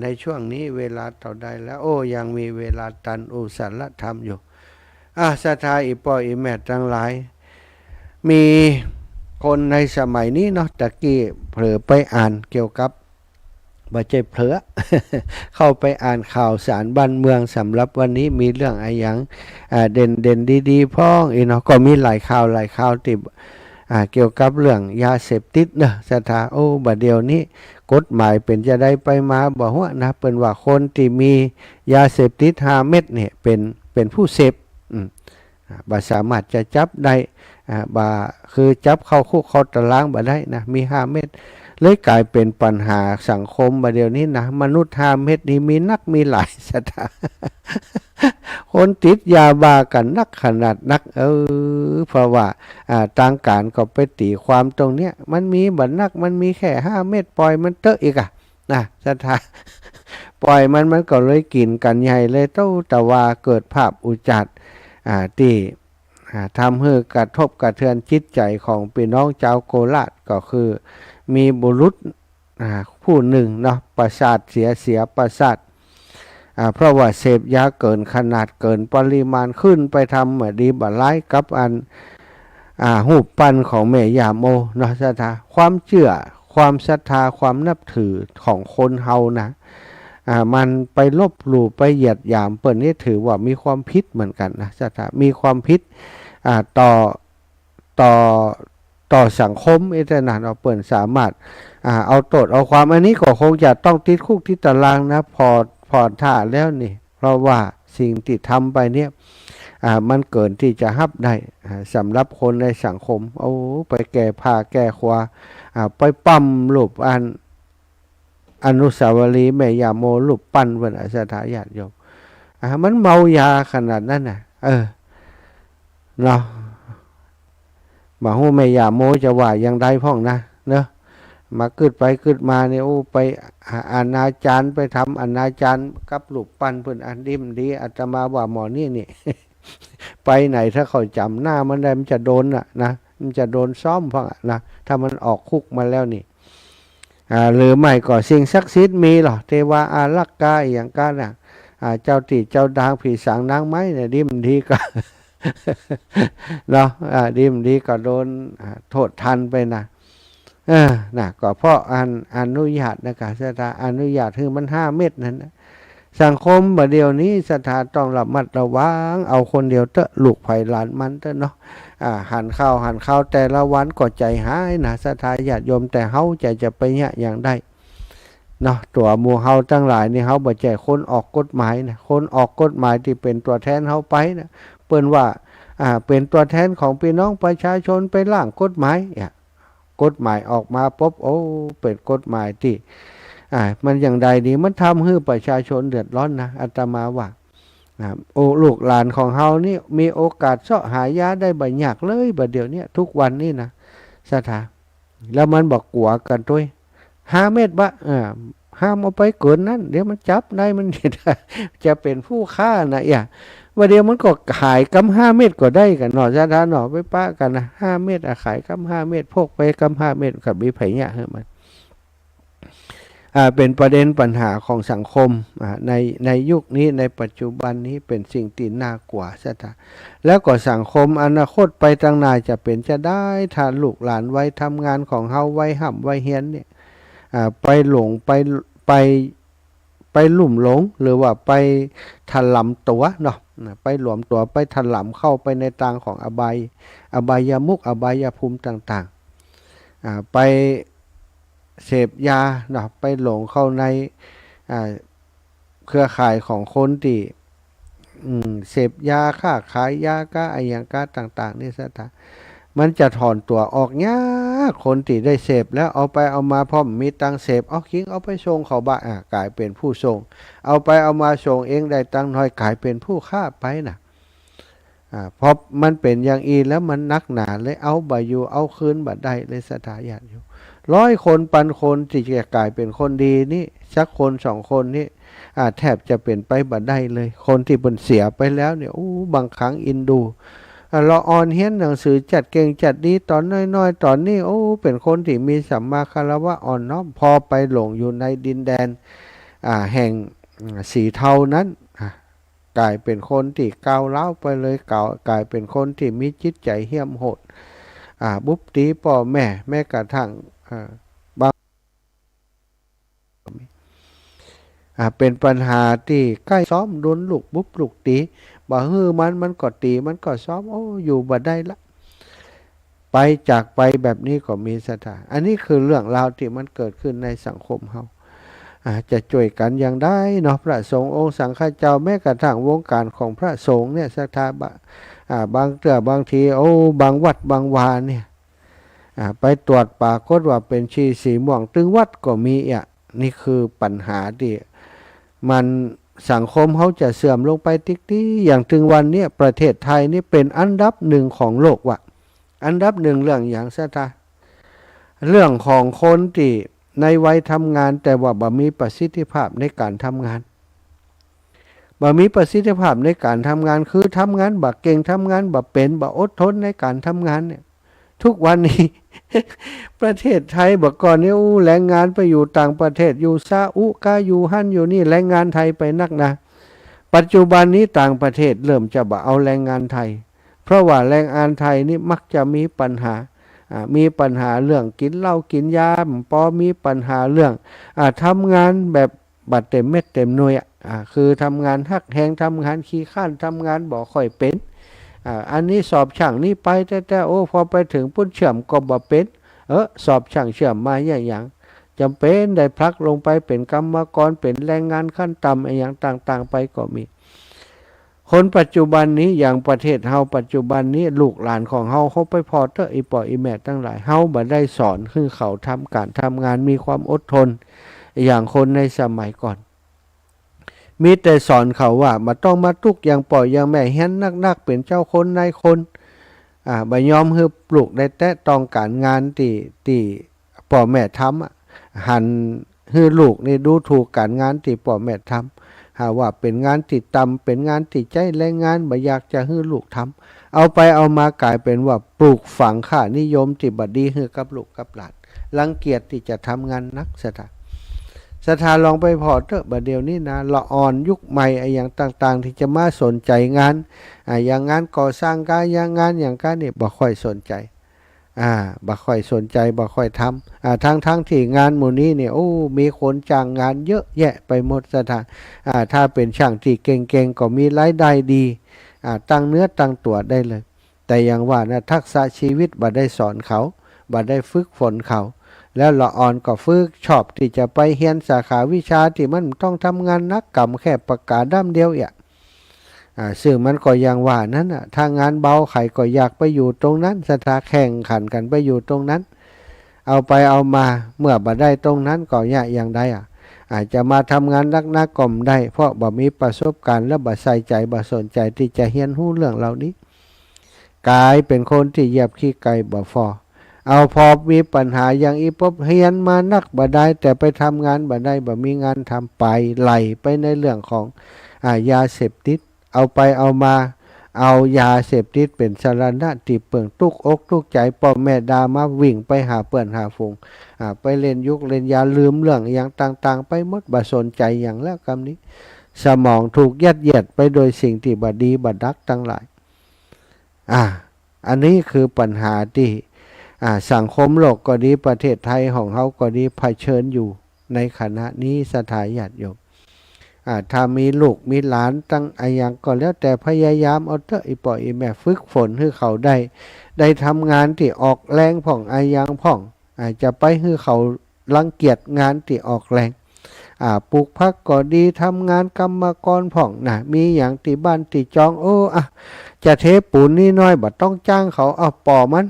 ในช่วงนี้เวลาเท่าใดแล้วยังมีเวลาตันอุสารธรรมอยู่ศรัทธาอีพ่ออีแม่ทั้งหลายมีคนในสมัยนี้เนาะตะกี้เผลอไปอ่านเกี่ยวกับบ่ใจเผลอ เข้าไปอ่านข่าวสารบ้านเมืองสำหรับวันนี้มีเรื่องอะไรอย่างเด่นดีๆพ้องเนาะก็มีหลายข่าวติเกี่ยวกับเรื่องยาเสพติดเนาะศรัทธาบัดเดี๋ยวนี้กฎหมายเป็นจะได้ไปมาบ่ฮู้นะเปิ้นว่าคนที่มียาเสพติด5เม็ดเนี่ยเป็นผู้เสพบ่สามารถจะจับได้บ่คือจับเข้าคุกเข้าตารางบ่ได้นะมี5เม็ดเลยกลายเป็นปัญหาสังคมบัดเดี๋ยวนี้นะมนุษย์5เม็ดนี้มีนักมีหลายศรัทธา คนติดยาบ้ากันนักขนาดนักเพราะว่าทางการก็ไปตีความตรงเนี้ยมันมีบัดนักมันมีแค่5เม็ดปล่อยมันเตอะอีกนะศรัทธา ปล่อยมันก็เลยกินกันใหญ่เลยแต่ว่าเกิดภาพอุจจาระที่ทำให้กระทบกระเทือนจิตใจของพี่น้องชาวโคราชก็คือมีบุรุษผู้หนึ่งเนาะประสาทเสียประสาทเพราะว่าเสพยาเกินขนาดเกินปริมาณขึ้นไปทำเหมือนดีบัดร้ายกับหูปปั้นของแม่ย่าโมเนาะศรัทธาความเชื่อความศรัทธาความนับถือของคนเฮานะมันไปลบหลู่ไปเหยียดหยามเปิ้นนี่ถือว่ามีความผิดเหมือนกันนะศรัทธามีความผิดต่อสังคมขนาดเอาเปิ้นสามารถเอาโทษเอาความอันนี้ก็คงจะต้องติดคุกติดตารางนะพอท่าแล้วนี่เพราะว่าสิ่งที่ทำไปเนี่ยมันเกินที่จะรับได้สำหรับคนในสังคมไปแก้ผ้าแก้ควาไปปั้มรูปอนุสาวรีย์แม่ย่าโมรูปปั้นเพิ่นศรัทธาญาติโยมมันเมายาขนาดนั้นน่ะเนาะบ่ฮู้แม่ย่าโมจะว่าอย่างใดพ้องนะเนาะมาขึ้นไปขึ้นมาเนี่ยไปอนาจารไปทำอนาจารกับรูปปั้นเพิ่นอันดิมดีอาตมาว่าหมอนี่ ไปไหนถ้าเขาจำหน้ามันได้มันจะโดนนะมันจะโดนซ้อมพ้องนะถ้ามันออกคุกมาแล้วนี่หรือไม่ก็สิ่งศักดิ์สิทธิ์มีหรอเทวาอารักษ์กาอย่างกัน เจ้าตีเจ้าดางผีสางนางไม้เนี่ยดีมันดีก็ เนาะดีมันดีก็โดนโทษทันไปนะนะก็เพราะอนุญาตนะกะสถาอนุญาตคือมัน5 เม็ดนั้นนะสังคมบัดเดียวนี้สถาต้องระมัดระวังเอาคนเดียวเตอะลูกไผ่หลานมันเตอะเนาะหันข้าวแต่ละวันก็ใจหายนะสถาญาติโยมแต่เฮาใจจะไปเนี่ยอย่างได้เนาะตัวหมู่เฮาทั้งหลายนี่เฮาบ่ใจคนออกกฎหมายนะคนออกกฎหมายที่เป็นตัวแทนเฮาไปนะเปิ้นว่าเป็นตัวแทนของพี่น้องประชาชนไปร่างกฎหมายกฎหมายออกมาปุ๊บโอ้เป็นกฎหมายที่มันอย่างใดดีมันทำให้ประชาชนเดือดร้อนนะอาตมาว่าโอ้ลูกหลานของเฮานี่มีโอกาสเสาะหายาได้บ่ยากเลยบัดเดี๋ยวนี้ทุกวันนี่นะสถาแล้วมันบอกกลัวกันด้วย5 เม็ดบะห้ามเอาไปเกินนั้นเดี๋ยวมันจับได้มัน จะเป็นผู้ฆ่านะว่าเดียวมันก็ขายกำ5 เม็ดก็ได้กันหน่อสถาหน่อไปป้ากันนะ5 เม็ดขายกำ5 เม็ดพกไปกำ5 เม็ดกับมีไผ่เนี่ยเฮ้มันเป็นประเด็นปัญหาของสังคมในยุคนี้ในปัจจุบันนี้เป็นสิ่งที่น่ากลัวซะท่าแล้วก็สังคมอนาคตไปทางหน้าจะเป็นจะได้ถ้าลูกหลานไว้ทำงานของเฮาไว้ห่ำไว้เฮียนเนี่ยไปหลงไปหลุ่มหลงหรือว่าไปถลำตัวเนาะไปหลวมตัวไปถลำเข้าไปในทางของอบายมุขอบายภูมิต่างๆไปเสพยาเนาะไปหลงเข้าในเครือข่ายของคนที่เสพยาค้าขายยาก้าไออย่างก้าต่างๆนี่ซะท่ามันจะถอนตัวออกยากคนที่ได้เสพแล้วเอาไปเอามาพร้อมมีตังเสพเอาคิงเอาไปส่งเขาบ้ากลายเป็นผู้ส่งเอาไปเอามาส่งเองได้ตังน้อยกลายเป็นผู้ฆ่าไปนะเพราะมันเป็นอย่างอีแล้วมันนักหนาเลยเอาบ่อยู่เอาคืนบ่ได้เลยสถาญาติอยู่100 คนพันคนที่จะกลายเป็นคนดีนี่สักคน2 คนนี่แทบจะเป็นไปบ่ได้เลยคนที่เป็นเสียไปแล้วเนี่ยบางครั้งอินดูเราอ่อนเฮียนหนังสือจัดเก่งจัดดีตอนน้อยๆตอนนี้เป็นคนที่มีสัมมาคารวะอ่อนน้อมพอไปหลงอยู่ในดินแดนแห่งสีเทานั้นกลายเป็นคนที่ก้าวร้าวไปเลยกลายเป็นคนที่มีจิตใจเหี้ยมโหดบุบตีพ่อแม่กระทั่งบางเป็นปัญหาที่ใกล้ซ้อมโดนลูกบุบลูกตีบ่ฮื้อมันก็ตีมันก็ซ้อมอยู่บ่ได้ละไปจากไปแบบนี้ก็มีสถาอันนี้คือเรื่องราวที่มันเกิดขึ้นในสังคมเฮาจะช่วยกันอย่างได้เนาะพระสงฆ์องค์สังฆเจ้าแม้กระทั่งวงการของพระสงฆ์เนี่ยสถาบางเตือบางทีบางวัดบางวาเนี่ยไปตรวจปรากฏว่าเป็นชีสีม่วงตึงวัดก็มีนี่คือปัญหาที่มันสังคมเขาจะเสื่อมลงไปติ๊กที่อย่างถึงวันนี้ประเทศไทยนี่เป็นอันดับ1ของโลกว่ะอันดับ1เรื่องอย่างซะท่าเรื่องของคนที่ในวัยทำงานแต่ว่าบ่มีประสิทธิภาพในการทำงานบ่มีประสิทธิภาพในการทำงานคือทำงานบ่เก่งทำงานบ่เป็นบ่อดทนในการทำงานเนี่ยทุกวันนี้ ประเทศไทยบอกก่อนนี่แรงงานไปอยู่ต่างประเทศอยู่ซาอุกาอยู่ฮั่นอยู่นี่แรงงานไทยไปนักนะปัจจุบันนี้ต่างประเทศเริ่มจะบ่เอาแรงงานไทยเพราะว่าแรงงานไทยนี่มักจะมีปัญหาเรื่องกินเหล้ากินยาพอมีปัญหาเรื่องทำงานแบบบัดเต็มเม็ดเต็มหน่วยคือทำงานหักแหงทำงานขี้ข้านทำงานบ่ค่อยเป็นอันนี้สอบช่างนี่ไปแต่พอไปถึงปุ้นเชื่อมก็บ่เป็นสอบช่างเชื่อมมาอย่างจำเป็นได้พลักลงไปเป็นกรรมกรเป็นแรงงานขั้นต่ำอย่างต่างๆไปก็มีคนปัจจุบันนี้อย่างประเทศเฮาปัจจุบันนี้ลูกหลานของเฮาเขาไปพอเตออีปออีแม่ตั้งหลายเฮาบ่ได้สอนคือเขาทำการทำงานมีความอดทนอย่างคนในสมัยก่อนมีแต่สอนเขาว่ามาต้องมาทุกอย่างปล่อยอย่างแม่เฮียนนักเป็นเจ้าคนนายคนบ่ยอมให้ปลูกได้แต่ต้องการงานที่พ่อแม่ทำหันให้ลูกนี่ดูถูกการงานที่พ่อแม่ทำหาว่าเป็นงานติดต่ำเป็นงานติดใจแรงงานบ่อยากจะให้ลูกทำเอาไปเอามากลายเป็นว่าปลูกฝังค่านิยมที่บ่ดีให้กับลูกกับหลานรังเกียจที่จะทำงานนักสถา ศรัทธาลองไปพอเถอะบัดเดี๋ยวนี้นะละอ่อนยุคใหม่ไอ้อย่างต่างๆที่จะมาสนใจงานอย่างงานก่อสร้างการอย่างงานอย่างการนี่บ่ค่อยสนใจบ่ค่อยสนใจบ่ค่อยทำทั้งที่งานหมู่นี้เนี่ยโอ้มีคนจ้างงานเยอะแยะไปหมดศรัทธาถ้าเป็นช่างที่เก่งๆก็มีรายได้ดีตั้งเนื้อตั้งตัวได้เลยแต่อย่างว่านะทักษะชีวิตบ่ได้สอนเขาบ่ได้ฝึกฝนเขาแล้วละอ่อนก็ฝึกชอบที่จะไปเรียนสาขาวิชาที่มันต้องทำงานนักกำแค่ปากกาด้ามเดียวซึ่งมันก็ยังว่านั้นถ้างานเบาใครก็อยากไปอยู่ตรงนั้นสถาแข่งขันกันไปอยู่ตรงนั้นเอาไปเอามาเมื่อบ่ได้ตรงนั้นก็ยากอย่างใดอาจจะมาทำงานนักก็มได้เพราะบ่มีประสบการณ์และบ่ใส่ใจบ่สนใจที่จะเรียนรู้เรื่องเหล่านี้กลายเป็นคนที่เหยียบขี้ไก่บ่ฟอเอาพอมีปัญหาอย่างอีปบเฮียนมานักบ่ได้แต่ไปทำงานบ่ได้บ่มีงานทำไปไหลไปในเรื่องของยาเสพติดเอาไปเอามาเอายาเสพติดเป็นสารณะที่เปิ่งตุกอกตุกใจพ่อแม่ดามาวิ่งไปหาเปื่อนหาฝูงไปเล่นยุกเล่นยาลืมเรื่องอย่างต่างๆไปหมดบ่สนใจอย่างแล้วคำนี้สมองถูกยัดเยียดไปโดยสิ่งที่บ่ดีบ่ดักทั้งหลายอันนี้คือปัญหาที่สังคมโลกก็ดีประเทศไทยของเขาก็ดีเผชิญอยู่ในขณะนี้สถาญาติโยมถ้ามีลูกมีหลานตั้งอย่างก็แล้วแต่พยายามเอาเถอะอีป่ออีแม่ฝึกฝนให้เขาได้ทำงานที่ออกแรงผ่องอย่างผ่องจะไปให้เขารังเกียจงานที่ออกแรงปลูกพักก็ดีทำงานกรรมกรผ่องมีอย่างที่บ้านที่จองจะเทปูนนี่น้อยบ่ต้องจ้างเขาเอาป่อมัน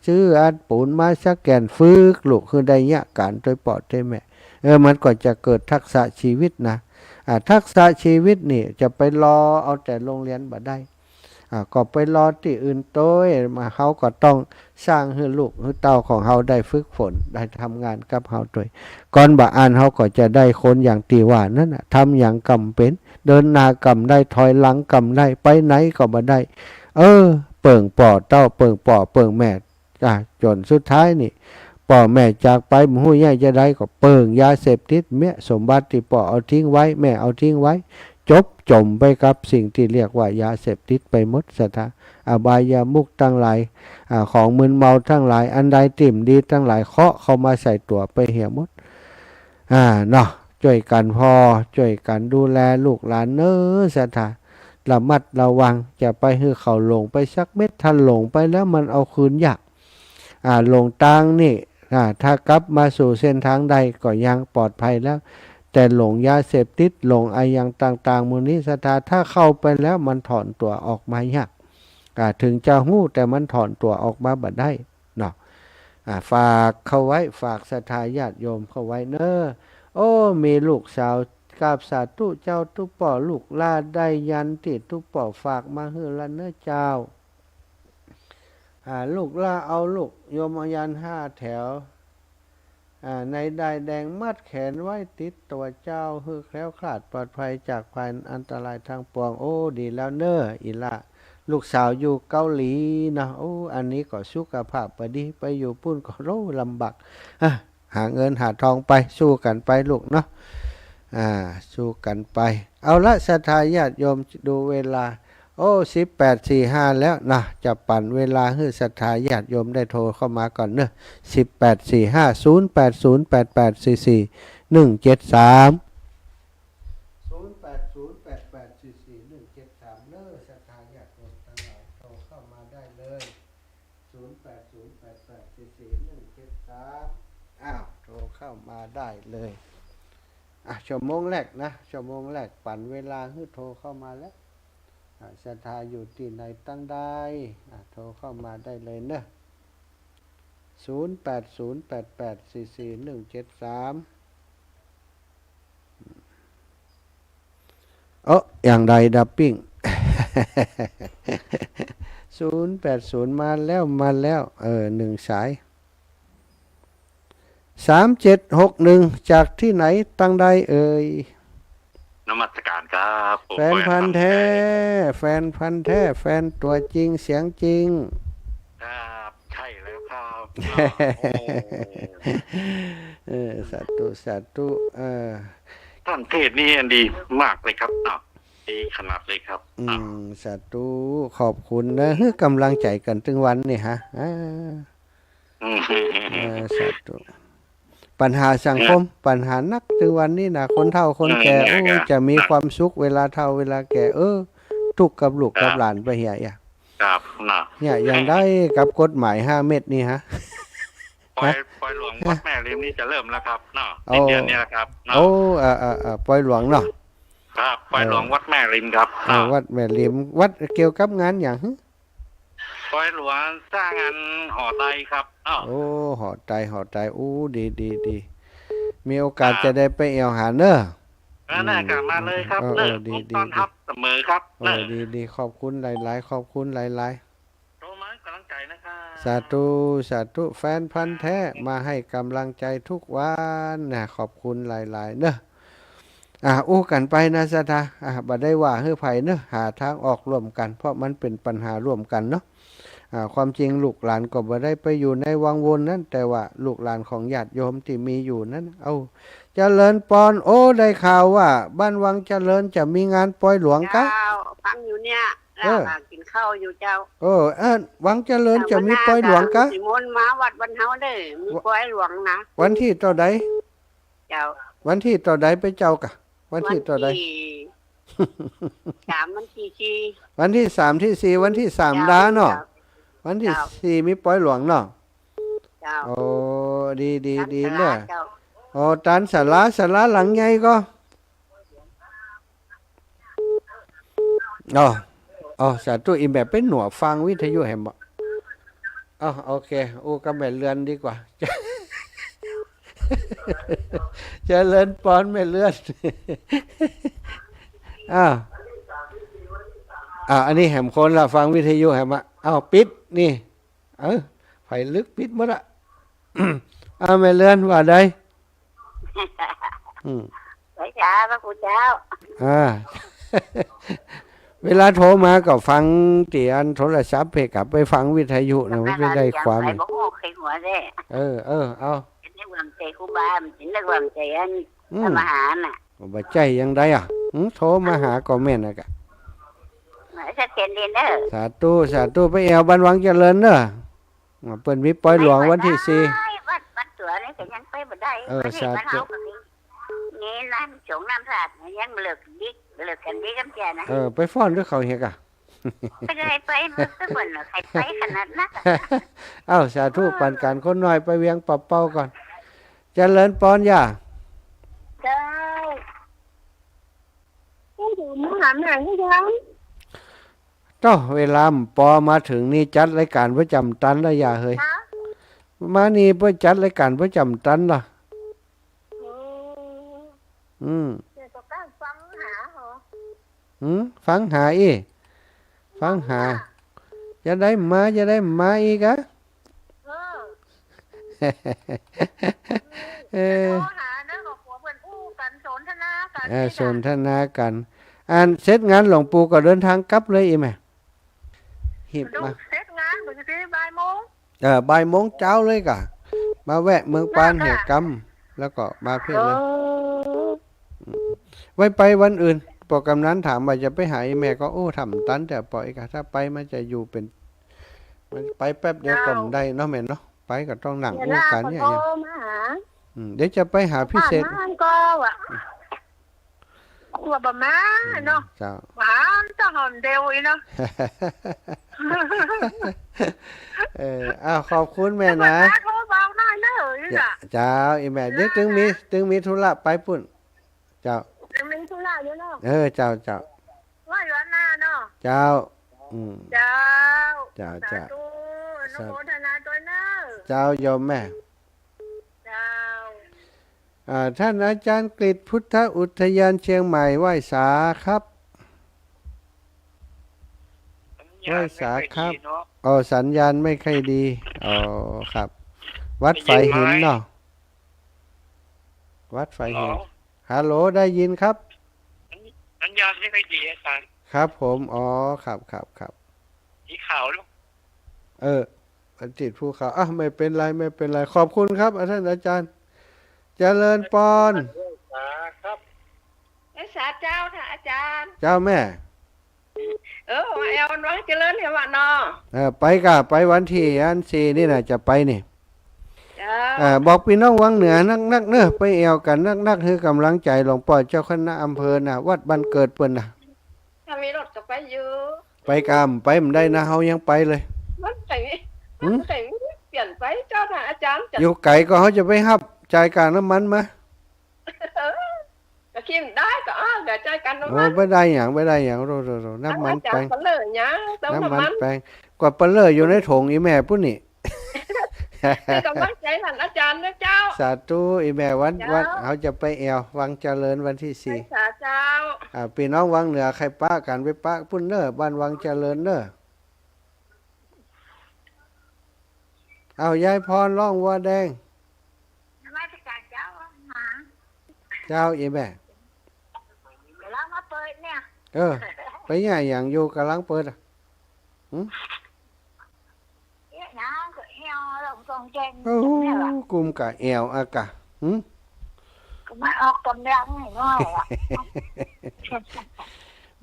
ซื้ออันปูนมาสักแก่นฝึกลูกคือได้ยะการโดยปอดได้แม่มันก็จะเกิดทักษะชีวิตนะทักษะชีวิตนี่จะไปรอเอาแต่โรงเรียนบ่ได้ก็ไปรอที่อื่นโต้ยมาเขาก็ต้องสร้างให้ลูกให้เต้าของเขาได้ฝึกฝนได้ทำงานกับเขาด้วยก่อนบ่อ่านเขาก็จะได้คนอย่างตีว่านั่นทำอย่างกำเป็นเดินหน้ากำได้ถอยหลังกำได้ไปไหนก็บ่ได้เปิ่งป่อเต้าเปิ่งป่อเปิ่งแม่จนสุดท้ายนี่ป่อแม่จากไปมหู้ใหญ่จะได้ก็เปิ่งยาเสพติดแม่สมบัติที่ป่อเอาทิ้งไว้แม่เอาทิ้งไว้จมไปกับสิ่งที่เรียกว่ายาเสพติดไปหมดสถาอบายามุกทั้งหลายของมึนเมาทั้งหลายอันใดติ่มดีทั้งหลายเคาะเข้ามาใส่ตัวไปเหี่ยหมดเนาะช่วยกันพอช่วยกันดูแลลูกหลานเน้อสถาระมัดระวังจะไปให้เขาหลงไปสักเม็ดท่านหลงไปแล้วมันเอาคืนยากหลงทางนี่ถ้ากลับมาสู่เส้นทางใดก็ยังปลอดภัยแล้วแต่หลงยาเสพติดหลงอย่างต่างๆมูลนิธิถ้าเข้าไปแล้วมันถอนตัวออกมายากถึงจะหู้แต่มันถอนตัวออกมาบ่ได้เนาะฝากเข้าไว้ฝากศรัทธาญาติโยมเข้าไว้เนอะมีลูกสาวกราบสาธุเจ้าทุกป่อลูกลาได้ยันติทุกป่อฝากมาฮือละเนอะเจ้าลูกล่าเอาลูกโยมยัน5 แถวในได้แดงมัดแขนไว้ติดตัวเจ้าฮือแคล้วคลาดปลอดภัยจากภัยอันตรายทางปวงดีแล้วเนอะอีละลูกสาวอยู่เกาหลีนะอันนี้ก็สุขภาพดีไปอยู่ปุ่นก็ลำบากหาเงินหาทองไปสู้กันไปลูกเนาะสู้กันไปเอาละศรัทธาญาติโยมดูเวลา18:45แล้วนะจะปั่นเวลาให้ศรัทธาญาติโยมได้โทรเข้ามาก่อนเนอะ18:45 0808844173 0808844173เนอะศรัทธาญาติโยมทั้งหลายโทรเข้ามาได้เลย0808844173โทรเข้ามาได้เลยชั่วโมงแรกนะชั่วโมงแรกปั่นเวลาให้โทรเข้ามาแล้วศรัทธาอยู่ที่ไหนตั้งได้โทรเข้ามาได้เลยเนอะ0808844173อย่างใดดับปิ้ง080มาแล้ว1 สาย3761จากที่ไหนตั้งได้นมัสการครับ แฟนพันธุ์แท้แฟนตัวจริงเสียงจริงครับใช่แล้วครับ โอ้ สาธุสาธุท่านเทศนี่อันดีมากเลยครับดีขนาดเลยครับสาธุขอบคุณนะให้กำลังใจกันถึงวันนี่ฮะสาธุปัญหาสังคมปัญหานักถึงวันนี้นะคนเฒ่าคนแก่จะมีความสุขเวลาเฒ่าเวลาแก่ทุกข์กับลูกกับหลานไปเหียครับนะเนี่ยอย่างได้กับกฎหมาย5 เม็ดนี่ฮะปล่อยหลวงวัดแม่ริมนี่จะเริ่มแล้วครับเนาะในเดือนนี้ครับปล่อยหลวงเนาะครับปล่อยหลวงวัดแม่ริมครับวัดแม่ริมวัดเกี่ยวกับงานอย่างปล่อยหลวงสร้างงานห่อไตครับห่อไตดีมีโอกาสจะได้ไปเอวหาเนอะน่ากลับมาเลยครับเนอะต้อนรับเสมอครับดีขอบคุณหลายๆขอบคุณหลายๆโทรมากำลังใจนะครับสาธุแฟนพันธุ์แท้มาให้กำลังใจทุกวันนะขอบคุณหลายๆเนอะอู้กันไปนะสตาบ่ได้ว่าให้ไผเนอะหาทางออกร่วมกันเพราะมันเป็นปัญหาร่วมกันเนาะความจริงลูกหลานก็บ่ได้ไปอยู่ในวังวนนั้นแต่ว่าลูกหลานของญาติโยมที่มีอยู่นั้นเจริญปอนได้ข่าวว่าบ้านวังเจริญจะมีงานปล่อยหลวงกะฟังอยู่เนี่ยแล้วกินข้าวอยู่เจ้าวังเจริญจะมีปล่อยหลวงกะสิมนมาวัดวันเฮาเด้อมีปล่อยหลวงนะวันที่ต่อใดเจ้าวันที่ต่อใดไปเจ้ากะวันที่ต่อใด3วันที่4วันที่3ที่4วันที่3ดาเนาะวันที่4มีปล่อยหลวงเนาะดีเด้อตานศาลาหลังใหญ่ก็สาธุอีแบบเป็นหนวกฟังวิทยุแห่งบ่โอเคก็แม่เรือนดีกว่าเจริญปอนแม่เรือนอันนี้แหมคนละฟังวิทยุแหมปิดนี่ไฟลึกปิดหมดแม่เรือนว่าใดพระเจ้าพระคุณเจ้าเวลาโทรมาก็ฟังเตียนโทรศัพท์ไปกลับไปฟังวิทยุนะไม่ได้ความเอาเป็นเรื่องใจครูบาเป็นเรื่องใจอันมหาน่ะบ่ใจยังได้โทรมาหาก็แม่นน่ะกะชัดเจนดีเด้อสาธุไปแอวบ้านวังเจริญเด้อเปิ้นมีปล่อยหลวงวันที่4วัดตัวนี้ก็ยังไปบ่ได้สาธุนี่น้ำสงน้ำสาดยังเลิกกันดีกับแกนะไปฟ้อนด้วยเขาเฮกะไปเลยไปมันก็บ่นใครไปขนาดนั้นสาธุปานการคนน้อยไปเวียงปรับเป้าก่อนเจริญปอนย่าเจ้าถึงมหาหนังยังเวลาปอมาถึงนี่จัดรายการประจำตันแล้วอย่าเฮ้ยมานี่เพื่อจัดรายการประจำตันล่ะฟังหาจะได้มาอีกอะสนทนากันเสร็จงานหลวงปู่ก็เดินทางกลับเลยอีแม่หิบมาเสร็จงานบ่สิบ่ายโมงบ่ายโมงเช้าเลยกะมาแวะเมืองปานเหตุกรรมแล้วก็มาเพื่อนเลยไว้ไปวันอื่นปกำนั้นถามว่าจะไปหาแม่ก็ทำตันแต่ปล่อยกะถ้าไปมันจะอยู่เป็นมันไปแป๊บเดียวก็ได้เนาะแม่เนาะไปก็ต้องนั่งกันเนี่ยเดี๋ยวจะไปหาพิเศษก็ว่าบ่มาเนาะหวานจะหอมเดียวอีเนาะขอบคุณแม่นะโทรบอกหน่อยเด้อเจ้าอีแม่เดี๋ยวถึงมีธุระไปปุ่นเจ้ามีธุระอยู่เนาะเจ้าว่าอยู่หน้าเนาะเจ้าเจ้าอนุโมทนาตัวเนาะเจ้าโยมแม่ท่านอาจารย์กฤษพุทธอุทยานเชียงใหม่ไหว้สาครับไหว้สาครับสัญญาณไม่ค่อยดีครับวัดไฟหินเนาะวัดไฟหินฮัลโหลได้ยินครับสัญญาณไม่ค่อยดีอาจารย์ครับผมครับสีขาวลูก วันติดภูเขาไม่เป็นไรไม่เป็นไรขอบคุณครับท่านอาจารย์เจริญปอน ครับ ไอ้สาเจ้าท่านอาจารย์ เจ้าแม่ ว่าเอาวันเจริญเทวะนอ ไปไปวันที่อัน4นี่นะจะไปนี่ เจ้า บอกพี่น้องวังเหนือนักเนอะไปแอวกันนักคือกำลังใจหลวงพ่อเจ้าคณะอำเภอน่ะวัดบ้านเกิดเปิ้นน่ะ ถ้ามีรถก็ไปอยู่ ไปกามไปมันได้นะเฮายังไปเลย มันไก่ หืม มันไก่เปลี่ยนไปเจ้าท่านอาจารย์จะ อยู่ไกลก็เขาจะไปฮับจ่ายการน้ำมันมา ก็คิดได้ก็เดี๋ยวใจกัน โอ้ น้ำมัน ไม่ได้อย่างโรน้ำมัน อาจา แปล รง ย์ก็เลยยังเติม น้ำ น้ำ มั มัน น แปลงกว่าเปลเลอร์อยู่ในถุงอีแม่ปุ้นนี่ เป็นกำลังใจท่านอาจารย์นะเจ้า สาธุอีแม่วัน เจ้า วัดเขาจะไปแอววังเจริญวันที่ ไอ้สาเจ้า 4พี่น้องวังเหนือใครป้ากันไปป้าปุ้นเนอบ้านวังเจริญเนอเอายายพรร้องวัวแดง มาที่การเจ้าหา เจ้าอีแม่ เดี๋ยวเรามาเปิดเนี่ย ไปเนี่ยอย่างอยู่กำลังเปิดเนี่ยนะก็เหี่ยวลงตรงเจง โอ้ เนี่ยล่ะ กุมกะแอวอากะ ก็มาออกกำลังให้น้อยอ่ะ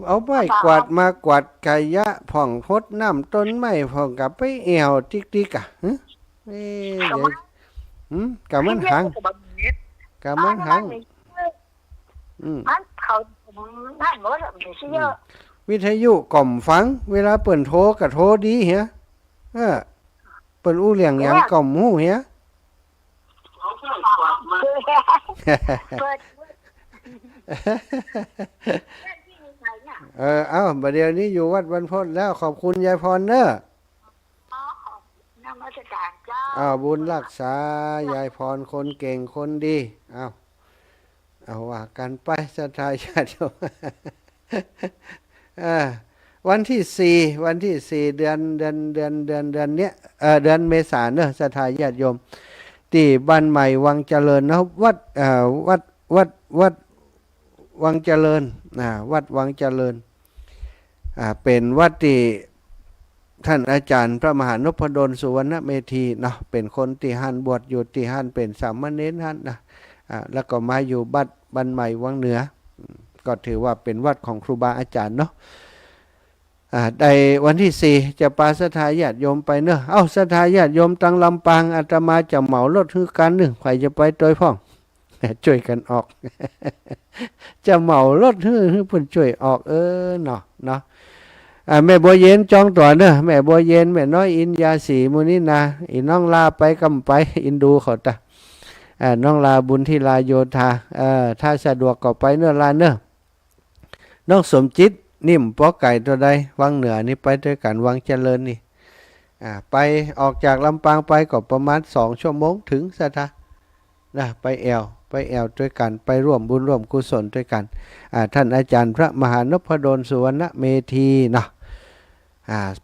เอาไม้กวาดมากวาดขยะผ่องพดน้ำต้นไม้ผ่องกับไปแอวติ๊กๆอ่ะเดี๋ยวกะมันหังกะมันหังมันเขาได้หมดแล้วมันสิเยอะ วิทยุกล่อมฟัง เวลาเปิ่นโทรกะโทรดีเหียเปิ่นอู้เลียงหยังกล่อมหูเหีย เปิด บัดเดี๋ยวนี้อยู่วัดบรรพตแล้วขอบคุณยายพรเนอะ นมัสการเจ้า บุญรักษายายพรคนเก่งคนดีเอาว่ากันไปศรัทธาญาติโยม วันที่ 4เดือนเนี้ยเดือนเมษายนเนอะศรัทธาญาติโยมที่บ้านใหม่วังเจริญนะวัดวังเจริญวัดวังเจริญเป็นวัดที่ท่านอาจารย์พระมหานพดลสุวรรณเมธีเนาะเป็นคนที่หันบวชอยู่ที่หันเป็นสามเณรหันนะแล้วก็มาอยู่บ้านใหม่วังเหนือก็ถือว่าเป็นวัดของครูบาอาจารย์เนาะในวันที่ 4จะปาศรัทธาญาติโยมไปเนอะศรัทธาญาติโยมตังลำปางอาตมาจะเหมารถฮือกันใครจะไปโดยพ่องช่วยกันออก จะเหมารถฮือเพิ่นช่วยออกเนาะแม่บัวเย็นจองตั๋วเนอะแม่บัวเย็นแม่น้อยอินยาสีมุนินาอีน้องลาไปกำไปอินดูเขาตาน้องลาบุญที่ลาโยธาถ้าสะดวกก็ไปเนอะลาเนอะน้องสมจิตนิ่มปอไก่ตัวใดวังเหนือนี่ไปด้วยกันวังเจริญนี่ไปออกจากลำปางไปก็ประมาณ2 ชั่วโมงถึงสถานะไปแอวด้วยกันไปร่วมบุญร่วมกุศลด้วยกันท่านอาจารย์พระมหานพดลสุวรรณเมธีเนาะ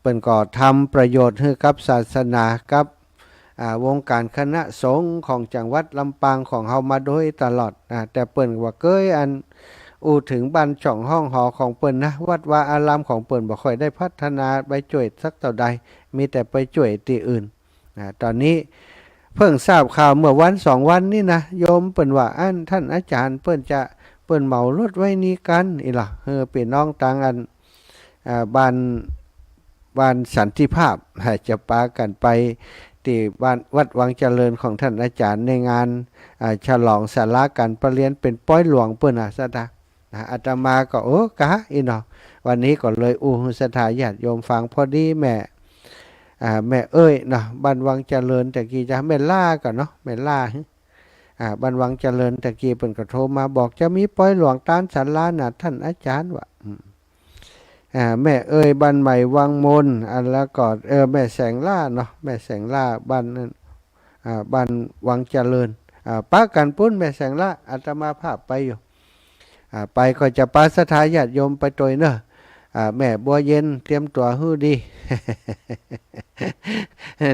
เปิ้นก็ทำประโยชน์ให้กับศาสนากับวงการคณะสงฆ์ของจังหวัดลำปางของเฮามาโดยตลอดแต่เปิ้นว่าเก้ยถึงบ้านช่องห้องหอของเปิ้นนะวัดวาอารามของเปิ้นบ่ค่อยได้พัฒนาไปช่วยสักเท่าใดมีแต่ไปช่วยที่อื่นตอนนี้เพิ่งทราบข่าวเมื่อวัน2 วันนี่นะโยมเปิ้นว่าท่านอาจารย์เปิ้นเหมารถไว้นี้กันอีหล่ะพี่น้องต่างบ้านสันติภาพจะปากันไปที่บ้านวัดวังเจริญของท่านอาจารย์ในงานฉลองศาลาการประเรียนเป็นป้อยหลวงเปิ้นซะตาอาตมาก็กะอีเนาะวันนี้ก็เลยศรัทธาญาติโยมฟังพอดีแม่เนาะบ้านวังเจริญแต่กี้จะแม่ล่าก่อนเนาะแม่ล่าบ้านวังเจริญแต่กี้เปิ้นก็โทรมาบอกจะมีป้อยหลวงตานศาลาน่ะท่านอาจารย์ว่าแม่บ้านใหม่วังมนแล้วก็แม่แสงล่าเนาะแม่แสงล่าบ้านนั้นบ้านวังเจริญป้ากันปุ้นแม่แสงล่าอาตมาภาพไปอยู่ไปก็จะปาศรัทธาญาติโยมไปโดยเนอะแม่บัวเย็นเตรียมตัวฮื้อดี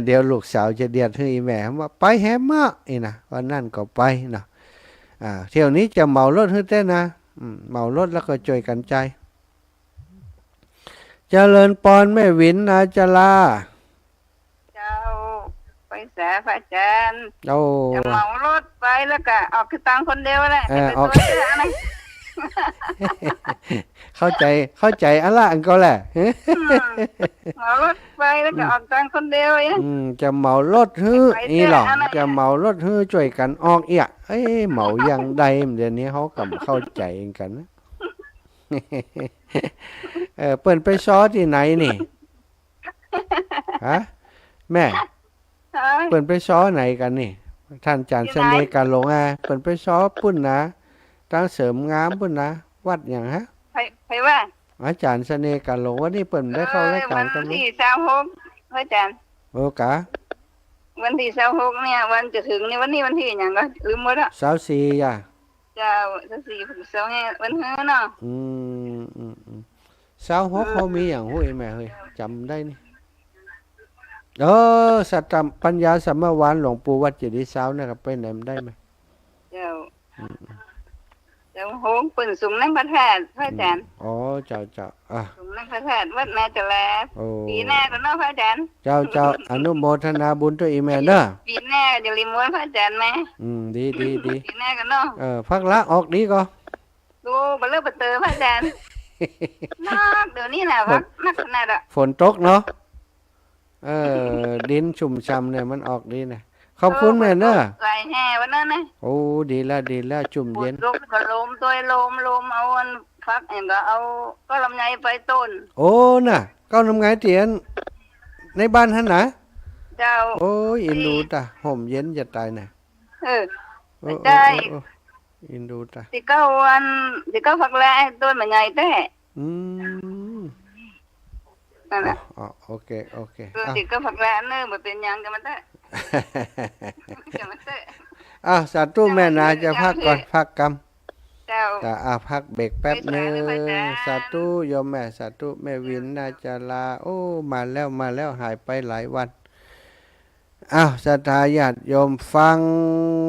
เดี๋ยวลูกสาวจะเดียดให้แม่ว่าไปแฮมมาอีนะวันนั่นก็ไปเนาะเที่ยวนี้จะเหมารถฮื้อได้นะเหมารถแล้วก็ช่วยกันใจเจริญปอนแม่หวินนาจลา เจ้า ษาพระอาจารย์ โอ้ จะเหมารถไปแล้วก็ออกคือตังคนเดียวแหละ ออก ไปตัวเสื้ออะไร เข้าใจอะไรอันก็แหละ เหมารถไปแล้วก็ออกตังคนเดียวเอง จะเหมารถฮื้อ ไปเถอะ นี่หรอ อะไร จะเหมารถฮื้อช่วยกันออกเอียเอ้ยเหมาอย่างใดเดี๋ยวนี้เขาก็เข้าใจกันนะ เปิ้นไปซ้อที่ไหนนี่ ฮะแม่ เปิ้นไปซ้อไหนกันนี่ ท่านอาจารย์เสน่ห์การลงเปิ้นไปซ้อปุ้นนะตั้งเสริมงามปุ้นนะวัดอย่างฮะ ไปว่า อาจารย์เสน่ห์การลงวันนี้เปิ้นได้เข้ารายการกัน วัน ไหม ที่26พระอาจารย์ โอ้กะ วันที่26เนี่ยวันจะถึงนี่วันนี้วันที่หยังก็ลืมหมดอ่ะ 24ย่ะ เจ้า14พฤษภาคมเนี่ยวันเฮือเนาะ 26เขามีอย่างหุ้ยแม่เฮ้ยจำได้นี่สัตตมปัญญาสัมมาวานหลวงปู่วัดเจดีย์สาวนะครับไปไหนมันได้ไหม เจ้าโหงเปิ่นสูงนั่งพระธาตุพระอาจารย์ อ๋อเจ้าสูงนั่งพระธาตุวัดนาจลา โอ้ ปีหน้าก็เนาะพระอาจารย์ เจ้าอนุโมทนาบุญด้วยอีแม่เด้อ ปีหน้าจะรีมวนพระอาจารย์ไหม ดี ปีหน้าก็เนาะ พักละออกดีก็ ดูบัลเลอร์บัตเตอร์พระอาจารย์นักเดี๋ยวนี้นะพักนักขนาดอ่ะ ฝนตกเนาะดินชุ่มฉ่ำเนี่ยมันออกดีนะขอบคุณแม่เด้อ ใส่แห่วันนั้นนะ โอ้ดีแล้วจุ่ม ปว เย็ ด น ลมก็ลมตัวลมเอาอันพักเองก็เอาก็ลำไยไปต้น โอ้น่ะก้าวน้ำไงเตียนในบ้านท่านนะ เจ้า โอ้ยอินดูตาห่มเย็นจะตายน่ะ เออ โอ้ ได้ โอ้อินดูตา ที่เก้าวันที่เก้าพักแรกต้นมันใหญ่แต่ อืม นั่นแหละ อ๋อโอเค ตัว อ้าว ที่เก้าพักแรกเนื้อมันเป็นหยังกันมันแต่กันมันแต่ อ้าวสาธุแม่นาจะพักก่อนพักกรรม เจ้า แต่พักเบรกแป๊บหนึง ไปจ้า สาธุโยมแม่สาธุแม่วินน่าจะลาโอ้มาแล้วหายไปหลายวันอ้าวศรัทธาญาติโยมฟัง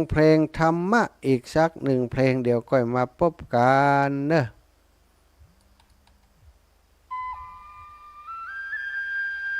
เพลงธรรมะอีกสักหนึ่งเพลงเดี๋ยวค่อยมาพบกันเนอะ